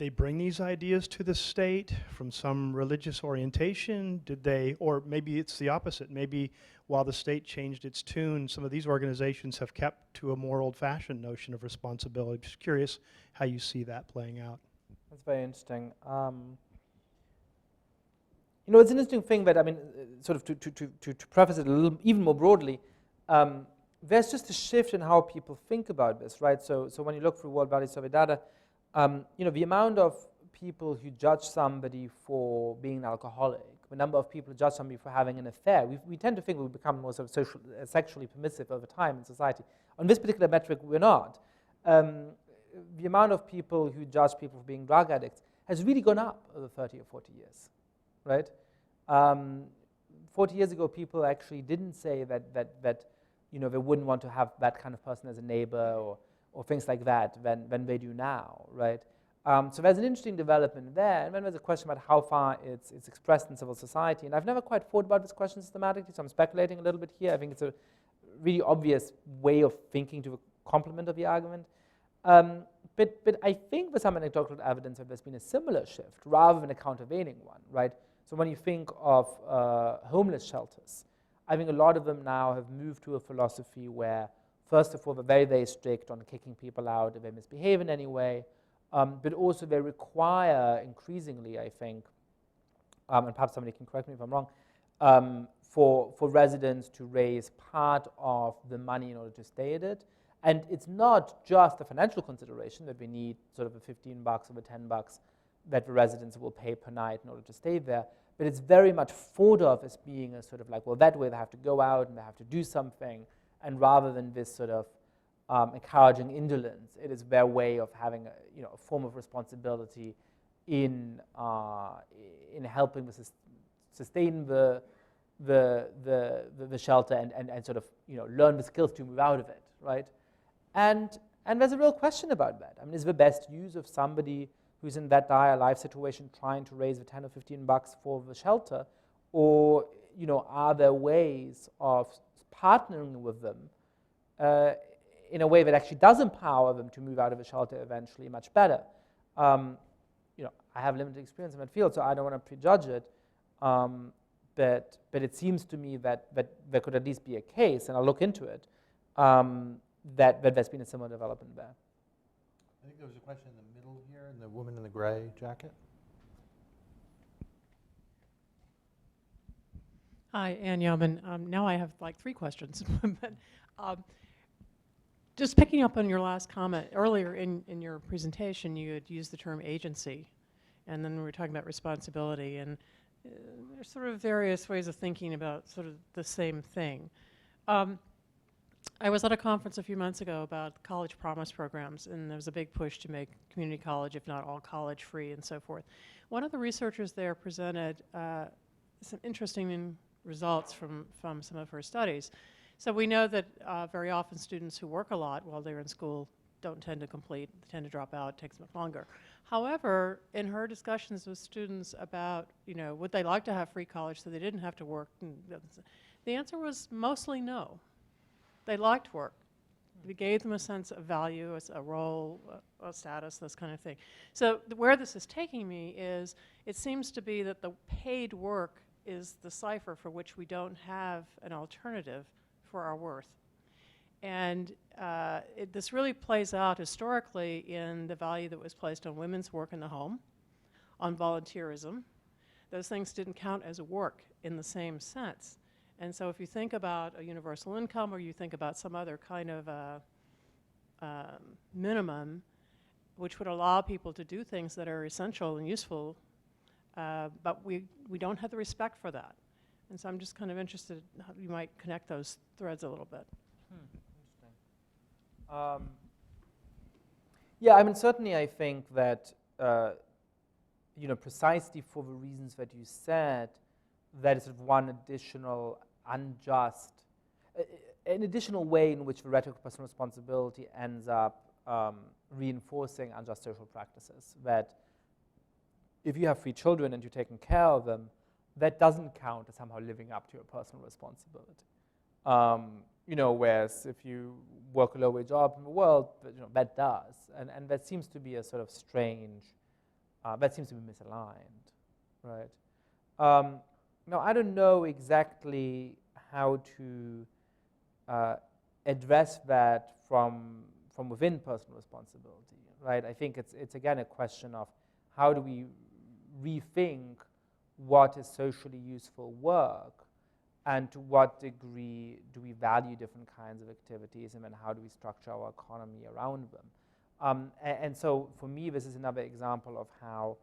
bring these ideas to the state from some religious orientation? Did they, or maybe it's the opposite. Maybe while the state changed its tune, some of these organizations have kept to a more old-fashioned notion of responsibility. Just curious how you see that playing out. That's very interesting. It's an interesting thing that, I mean, sort of to preface it a little even more broadly, there's just a shift in how people think about this, right? So when you look through World Value Survey data, the amount of people who judge somebody for being an alcoholic, the number of people who judge somebody for having an affair, we tend to think we become more sort of sexually permissive over time in society. On this particular metric, we're not. The amount of people who judge people for being drug addicts has really gone up over 30 or 40 years. Right? 40 years ago, people actually didn't say that they wouldn't want to have that kind of person as a neighbor or things like that than they do now, right? So there's an interesting development there, and then there's a question about how far it's expressed in civil society, and I've never quite thought about this question systematically, so I'm speculating a little bit here. I think it's a really obvious way of thinking to the complement of the argument. But I think there's some anecdotal evidence that there's been a similar shift rather than a countervailing one, right? So when you think of homeless shelters, I think a lot of them now have moved to a philosophy where, first of all, they're very, very strict on kicking people out if they misbehave in any way, but also they require increasingly, I think, and perhaps somebody can correct me if I'm wrong, for residents to raise part of the money in order to stay at it. And it's not just a financial consideration that we need sort of a $15 or a $10 that the residents will pay per night in order to stay there, but it's very much thought of as being a sort of like, well, that way they have to go out and they have to do something, and rather than this sort of encouraging indolence, it is their way of having a form of responsibility in helping sustain the the shelter and sort of learn the skills to move out of it, right? And there's a real question about that. I mean, is the best use of somebody who's in that dire life situation trying to raise the 10 or 15 bucks for the shelter, or are there ways of partnering with them in a way that actually does empower them to move out of the shelter eventually much better? I have limited experience in that field, so I don't want to prejudge it. But it seems to me that there could at least be a case, and I'll look into it, that there's been a similar development there. I think there was a question in the middle here, and the woman in the gray jacket. Hi, Ann Yeoman. Now I have like 3 questions. But just picking up on your last comment, earlier in your presentation, you had used the term agency, and then we were talking about responsibility, and there's sort of various ways of thinking about sort of the same thing. I was at a conference a few months ago about college promise programs, and there was a big push to make community college, if not all college, free and so forth. One of the researchers there presented some interesting results from some of her studies. So we know that very often students who work a lot while they're in school don't tend to complete, tend to drop out, it takes much longer. However, in her discussions with students about, would they like to have free college so they didn't have to work, the answer was mostly no. They liked work. We gave them a sense of value, a role, a status, this kind of thing. So where this is taking me is, it seems to be that the paid work is the cipher for which we don't have an alternative for our worth. And this really plays out historically in the value that was placed on women's work in the home, on volunteerism. Those things didn't count as work in the same sense. And so if you think about a universal income, or you think about some other kind of minimum, which would allow people to do things that are essential and useful, but we don't have the respect for that. And so I'm just kind of interested how you might connect those threads a little bit. Yeah, I mean, certainly I think that, precisely for the reasons that you said, that is sort of one additional unjust, an additional way in which the rhetoric of personal responsibility ends up reinforcing unjust social practices. That if you have 3 children and you're taking care of them, that doesn't count as somehow living up to your personal responsibility. Whereas if you work a low-wage job in the world, that does. And that seems to be a sort of strange, that seems to be misaligned, right? Now, I don't know exactly how to address that from within personal responsibility, right? I think it's again a question of how do we rethink what is socially useful work, and to what degree do we value different kinds of activities, and then how do we structure our economy around them? And so for me, this is another example of how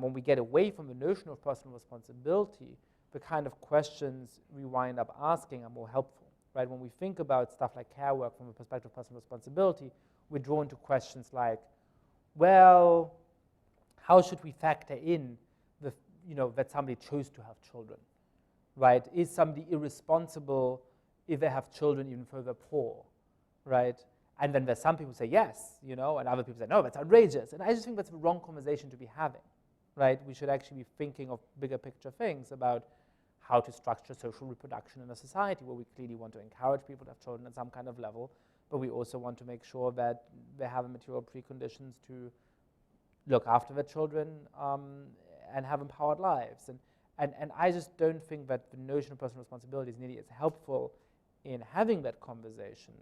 when we get away from the notion of personal responsibility, the kind of questions we wind up asking are more helpful, right? When we think about stuff like care work from the perspective of personal responsibility, we're drawn to questions like, well, how should we factor in that somebody chose to have children, right? Is somebody irresponsible if they have children even though they're poor, right? And then there's some people who say yes, and other people say, no, that's outrageous. And I just think that's the wrong conversation to be having, right? We should actually be thinking of bigger picture things about how to structure social reproduction in a society where we clearly want to encourage people to have children at some kind of level, but we also want to make sure that they have the material preconditions to look after their children and have empowered lives. And I just don't think that the notion of personal responsibility is nearly as helpful in having that conversation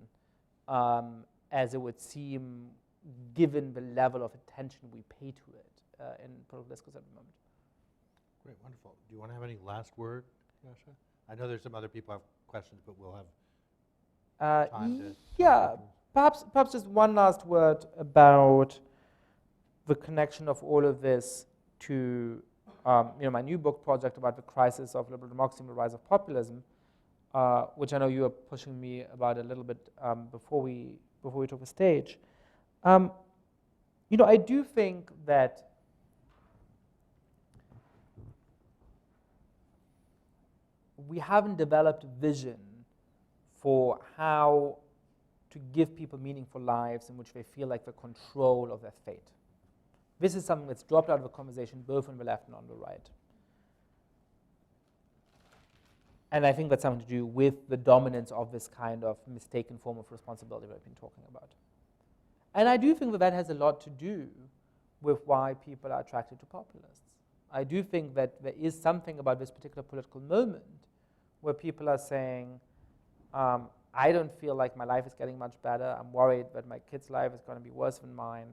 as it would seem given the level of attention we pay to it in political discourse at the moment. Great, wonderful. Do you want to have any last word, Yasha? I know there's some other people who have questions, but we'll have time to... Yeah, perhaps just one last word about the connection of all of this to my new book project about the crisis of liberal democracy and the rise of populism, which I know you were pushing me about a little bit before we took the stage. I do think that we haven't developed a vision for how to give people meaningful lives in which they feel like the control of their fate. This is something that's dropped out of the conversation both on the left and on the right. And I think that's something to do with the dominance of this kind of mistaken form of responsibility that I've been talking about. And I do think that that has a lot to do with why people are attracted to populists. I do think that there is something about this particular political moment where people are saying, I don't feel like my life is getting much better. I'm worried that my kid's life is going to be worse than mine.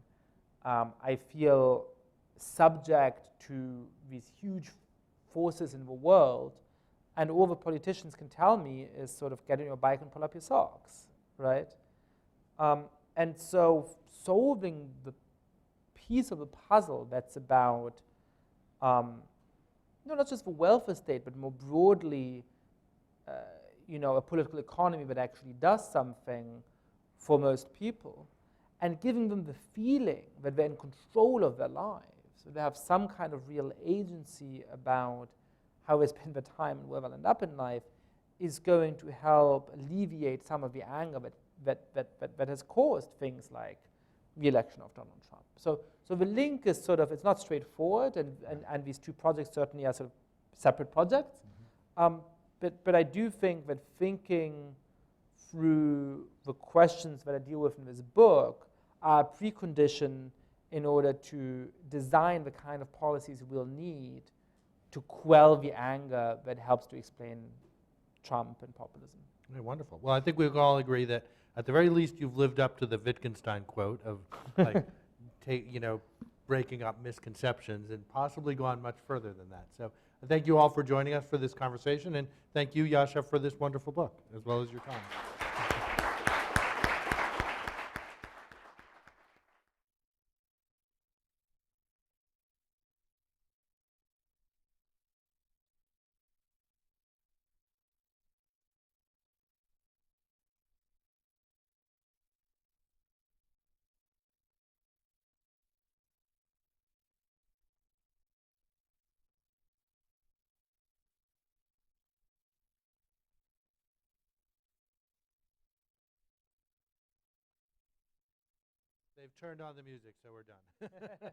I feel subject to these huge forces in the world, and all the politicians can tell me is sort of get on your bike and pull up your socks, right? And so solving the piece of the puzzle that's about not just the welfare state, but more broadly, a political economy that actually does something for most people, and giving them the feeling that they're in control of their lives, so they have some kind of real agency about how they spend their time and where they'll end up in life, is going to help alleviate some of the anger that has caused things like the election of Donald Trump. So the link is sort of, it's not straightforward, and these two projects certainly are sort of separate projects. But I do think that thinking through the questions that I deal with in this book are a precondition in order to design the kind of policies we'll need to quell the anger that helps to explain Trump and populism. Okay, wonderful. Well, I think we can all agree that at the very least you've lived up to the Wittgenstein quote of like, breaking up misconceptions, and possibly gone much further than that. So thank you all for joining us for this conversation, and thank you, Yasha, for this wonderful book, as well as your time. They've turned on the music, so we're done.